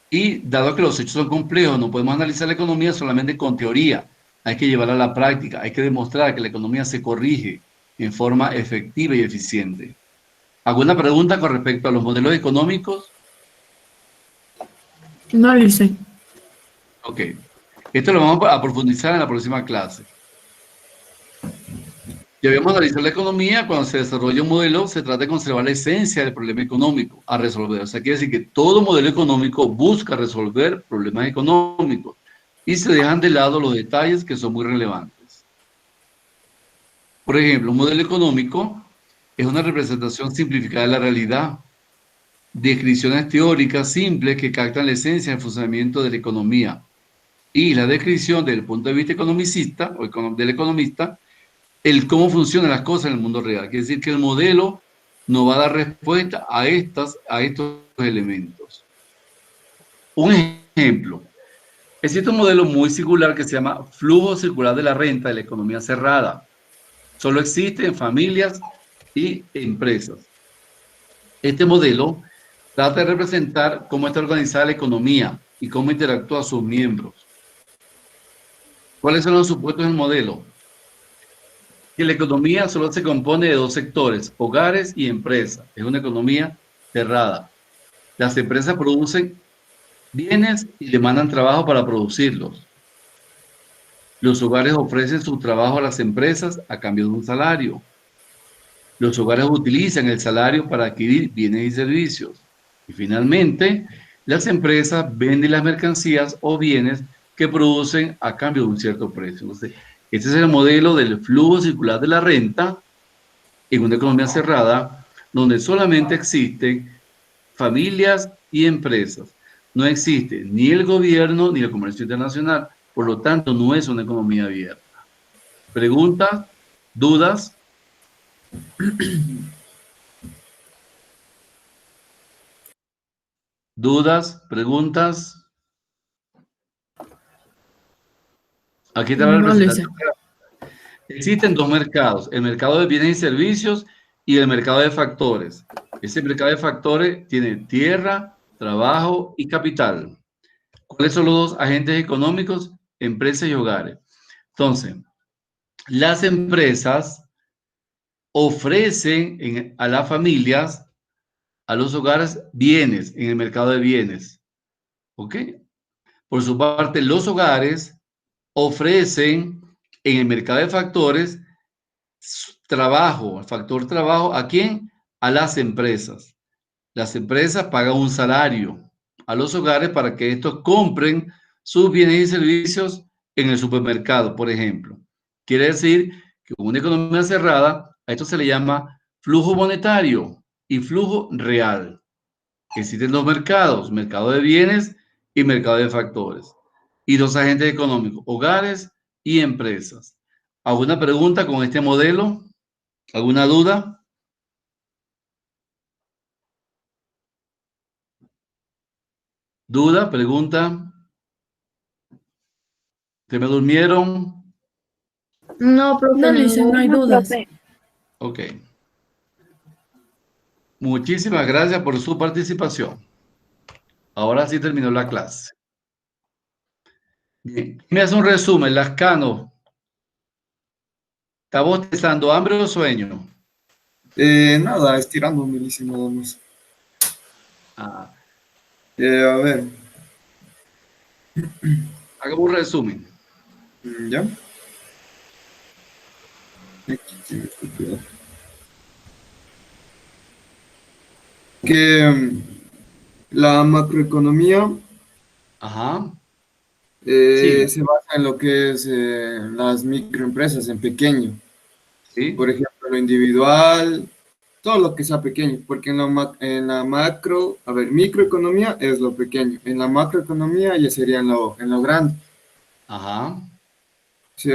Y dado que los hechos son complejos, no podemos analizar la economía solamente con teoría. Hay que llevarla a la práctica. Hay que demostrar que la economía se corrige en forma efectiva y eficiente. ¿Alguna pregunta con respecto a los modelos económicos? No, Lice. Ok. Esto lo vamos a profundizar en la próxima clase. Debemos analizar la economía. Cuando se desarrolla un modelo, se trata de conservar la esencia del problema económico a resolver. O sea, quiere decir que todo modelo económico busca resolver problemas económicos y se dejan de lado los detalles que son muy relevantes. Por ejemplo, un modelo económico es una representación simplificada de la realidad, descripciones teóricas simples que captan la esencia del funcionamiento de la economía. Y la descripción desde el punto de vista economicista o del economista el cómo funcionan las cosas en el mundo real. Quiere decir que el modelo no va a dar respuesta a estos elementos. Un ejemplo. Existe un modelo muy singular que se llama flujo circular de la renta de la economía cerrada. Solo existe en familias y empresas. Este modelo trata de representar cómo está organizada la economía y cómo interactúan sus miembros. ¿Cuáles son los supuestos del modelo? Que la economía solo se compone de dos sectores, hogares y empresas. Es una economía cerrada. Las empresas producen bienes y demandan trabajo para producirlos. Los hogares ofrecen su trabajo a las empresas a cambio de un salario. Los hogares utilizan el salario para adquirir bienes y servicios. Y finalmente, las empresas venden las mercancías o bienes que producen a cambio de un cierto precio. Entonces, este es el modelo del flujo circular de la renta en una economía cerrada, donde solamente existen familias y empresas. No existe ni el gobierno ni el comercio internacional, por lo tanto no es una economía abierta. ¿Preguntas? ¿Dudas? ¿Dudas? ¿Preguntas? Aquí está la No, representación. Existen dos mercados, el mercado de bienes y servicios y el mercado de factores. Ese mercado de factores tiene tierra, trabajo y capital. ¿Cuáles son los dos agentes económicos? Empresas y hogares. Entonces, las empresas ofrecen a las familias, a los hogares, bienes en el mercado de bienes. ¿Ok? Por su parte, los hogares ofrecen en el mercado de factores trabajo, el factor trabajo, ¿a quién? A las empresas. Las empresas pagan un salario a los hogares para que estos compren sus bienes y servicios en el supermercado, por ejemplo. Quiere decir que con una economía cerrada, a esto se le llama flujo monetario y flujo real. Existen dos mercados, mercado de bienes y mercado de factores. Y dos agentes económicos, hogares y empresas. ¿Alguna pregunta con este modelo? ¿Alguna duda? ¿Duda? ¿Pregunta? ¿Se me durmieron? No, profe, No, Licen, no hay dudas. Ok. Muchísimas gracias por su participación. Ahora sí terminó la clase. Bien, me hace un resumen. Lascano, ¿está bostezando hambre o sueño? Nada, estirándome, dice nada más. Ah, A ver. haga un resumen. ¿Ya? Que la macroeconomía Ajá. Sí. se basa en lo que es las microempresas, en pequeño. Sí. Por ejemplo, lo individual, todo lo que sea pequeño, porque en la macro, a ver, microeconomía es lo pequeño, en la macroeconomía ya sería en lo grande. Ajá. Sí,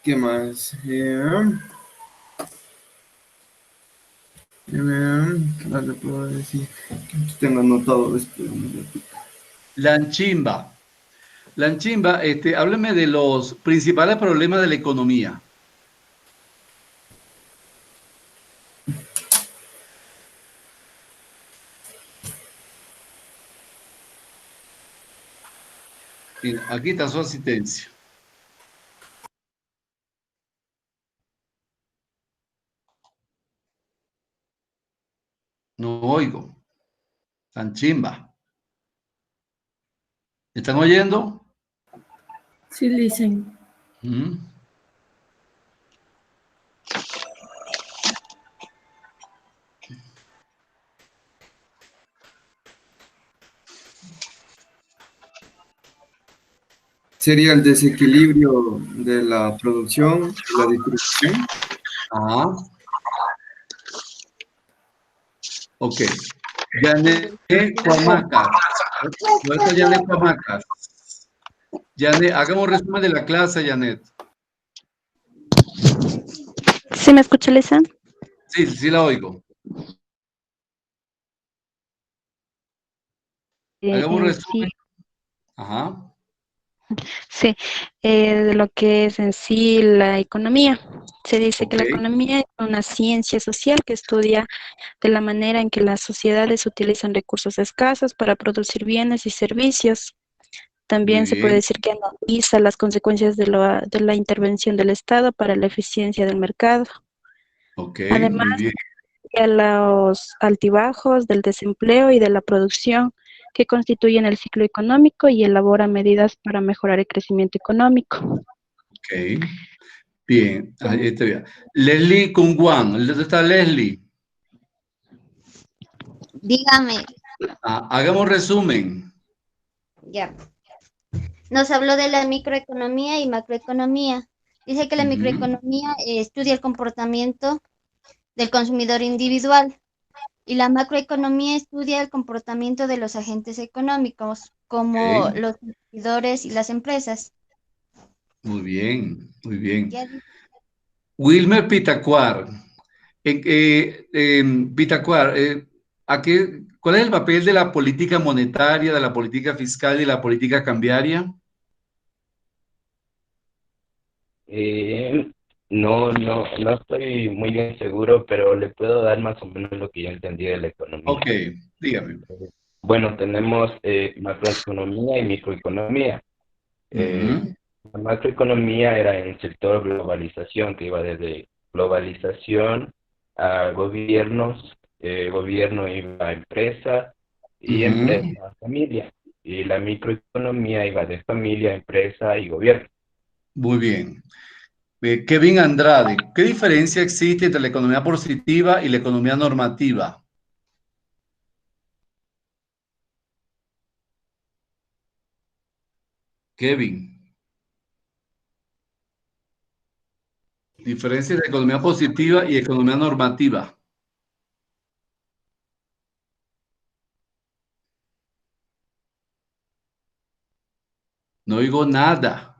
¿qué más? ¿Qué más le puedo decir? Aquí tengo anotado esto. Lanchimba. Lanchimba, hábleme de los principales problemas de la economía. Bien, aquí está su asistencia. No oigo. Lanchimba. ¿Me están oyendo? Sí, Licen. ¿Mm? Sería el desequilibrio de la producción y la distribución. Ajá. Ok. Janet Cuamacas. ¿Dónde está Janet Cuamacas? Janet, hagamos un resumen de la clase, Janet. ¿Sí me escucha, Lisa? Sí, sí la oigo. Hagamos un Sí, resumen. Ajá. sí, de lo que es en sí la economía. Se dice que Ok. la economía es una ciencia social que estudia de la manera en que las sociedades utilizan recursos escasos para producir bienes y servicios. Muy También se puede bien. decir que analiza las consecuencias de la intervención del Estado para la eficiencia del mercado. Ok, Además, muy bien. a los altibajos del desempleo y de la producción que constituyen el ciclo económico y elabora medidas para mejorar el crecimiento económico. Ok. Bien. Ahí está bien. Leslie Kungwan. ¿Dónde está Leslie? Dígame, Hagamos resumen. ya. Nos habló de la microeconomía y macroeconomía. Dice que la Ujú. microeconomía estudia el comportamiento del consumidor individual y la macroeconomía estudia el comportamiento de los agentes económicos, como Ok. los consumidores y las empresas. Muy bien, muy bien. Ya Wilmer Pitacuar. Pitacuar, ¿cuál es el papel de la política monetaria, de la política fiscal y la política cambiaria? No estoy muy bien seguro, pero le puedo dar más o menos lo que yo entendí de la economía. Ok, dígame. Bueno, tenemos macroeconomía y microeconomía. Ujú, La macroeconomía era en el sector globalización, que iba desde globalización a gobiernos, gobierno iba a empresa y ujú. empresa a familia. Y la microeconomía iba de familia, empresa y gobierno. Muy bien. Kevin Andrade, ¿qué diferencia existe entre la economía positiva y la economía normativa? Kevin, diferencia entre economía positiva y economía normativa. No oigo nada.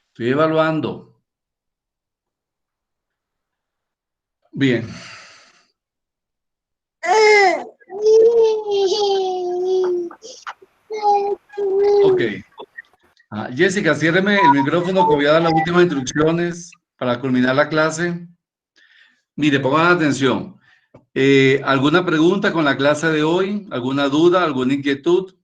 Estoy evaluando. Bien. Ok. Jessica, ciérreme el micrófono que voy a dar las últimas instrucciones para culminar la clase. Mire, pongan atención. ¿Alguna pregunta con la clase de hoy? ¿Alguna duda? ¿Alguna inquietud?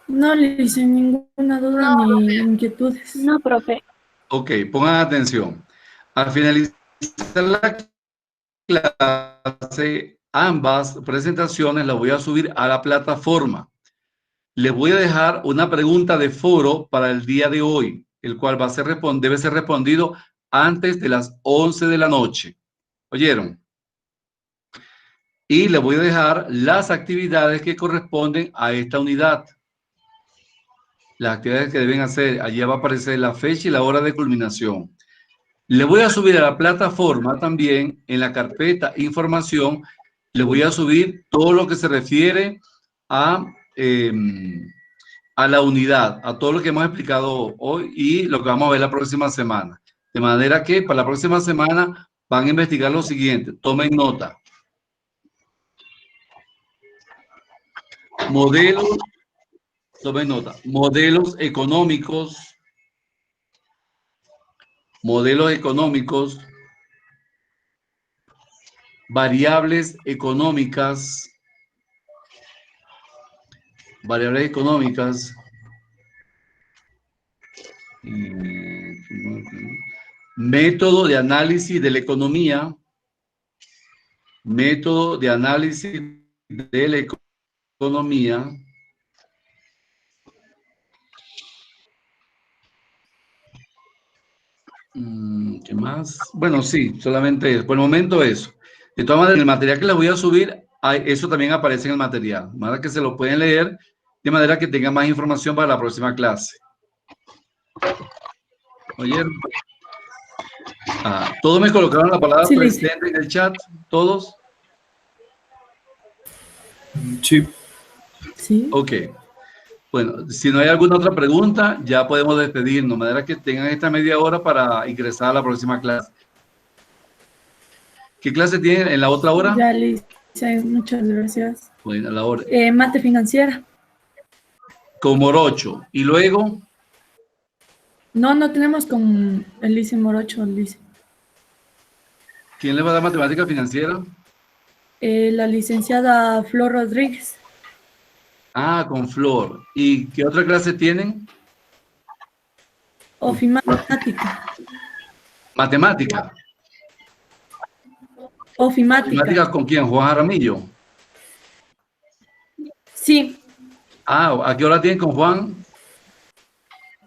No le hice ninguna duda ni inquietudes. No, profe. Ok, pongan atención. Al finalizar la clase, ambas presentaciones las voy a subir a la plataforma. Les voy a dejar una pregunta de foro para el día de hoy, el cual debe ser respondido antes de las 11 de la noche. ¿Oyeron? Y les voy a dejar las actividades que corresponden a esta unidad. Las actividades que deben hacer, allí va a aparecer la fecha y la hora de culminación. Le voy a subir a la plataforma también, en la carpeta información, le voy a subir todo lo que se refiere a la unidad, a todo lo que hemos explicado hoy y lo que vamos a ver la próxima semana. De manera que para la próxima semana van a investigar lo siguiente. Tomen nota. Tomen nota. Modelos económicos, variables económicas, método de análisis de la economía, ¿qué más? Bueno, sí, solamente eso. Por el momento eso. De todas maneras, el material que les voy a subir, eso también aparece en el material. De manera que se lo pueden leer, de manera que tengan más información para la próxima clase. ¿Oyeron? ¿Todos me colocaron la palabra Sí, presente en el chat? ¿Todos? Sí. Sí. Ok. Bueno, si no hay alguna otra pregunta, ya podemos despedirnos, de manera que tengan esta media hora para ingresar a la próxima clase. ¿Qué clase tienen en la otra hora? Ya, Lice, muchas gracias. Bueno, a la hora. Mate financiera. Con Morocho. ¿Y luego? No tenemos con el Lice Morocho, Lice. ¿Quién le va a dar matemática financiera? La licenciada Flor Rodríguez. Ah, con Flor. ¿Y qué otra clase tienen? Ofimática. Matemática. Ofimática. ¿Matemática con quién? ¿Juan Jaramillo? Sí. Ah, ¿a qué hora tienen con Juan?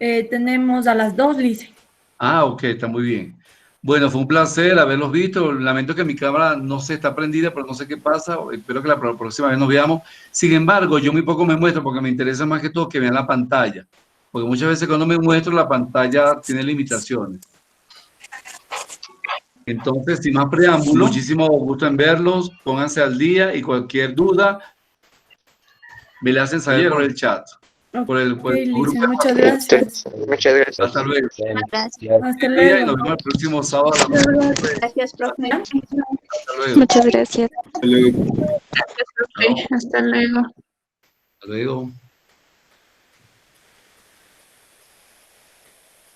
Tenemos a las 2, Lice. Ah, ok, está muy bien. Bueno, fue un placer haberlos visto. Lamento que mi cámara no se está prendida, pero no sé qué pasa. Espero que la próxima vez nos veamos. Sin embargo, yo muy poco me muestro porque me interesa más que todo que vean la pantalla. Porque muchas veces cuando me muestro, la pantalla tiene limitaciones. Entonces, sin más preámbulo, muchísimo gusto en verlos. Pónganse al día y cualquier duda me la hacen saber por el chat. Por el grupo. Muchas gracias. Muchas gracias. Hasta luego. Gracias. Hasta Y luego. nos vemos el próximo sábado. Gracias, profe. Hasta luego. Muchas gracias. Hasta luego. Gracias, profe. Hasta luego. Hasta luego.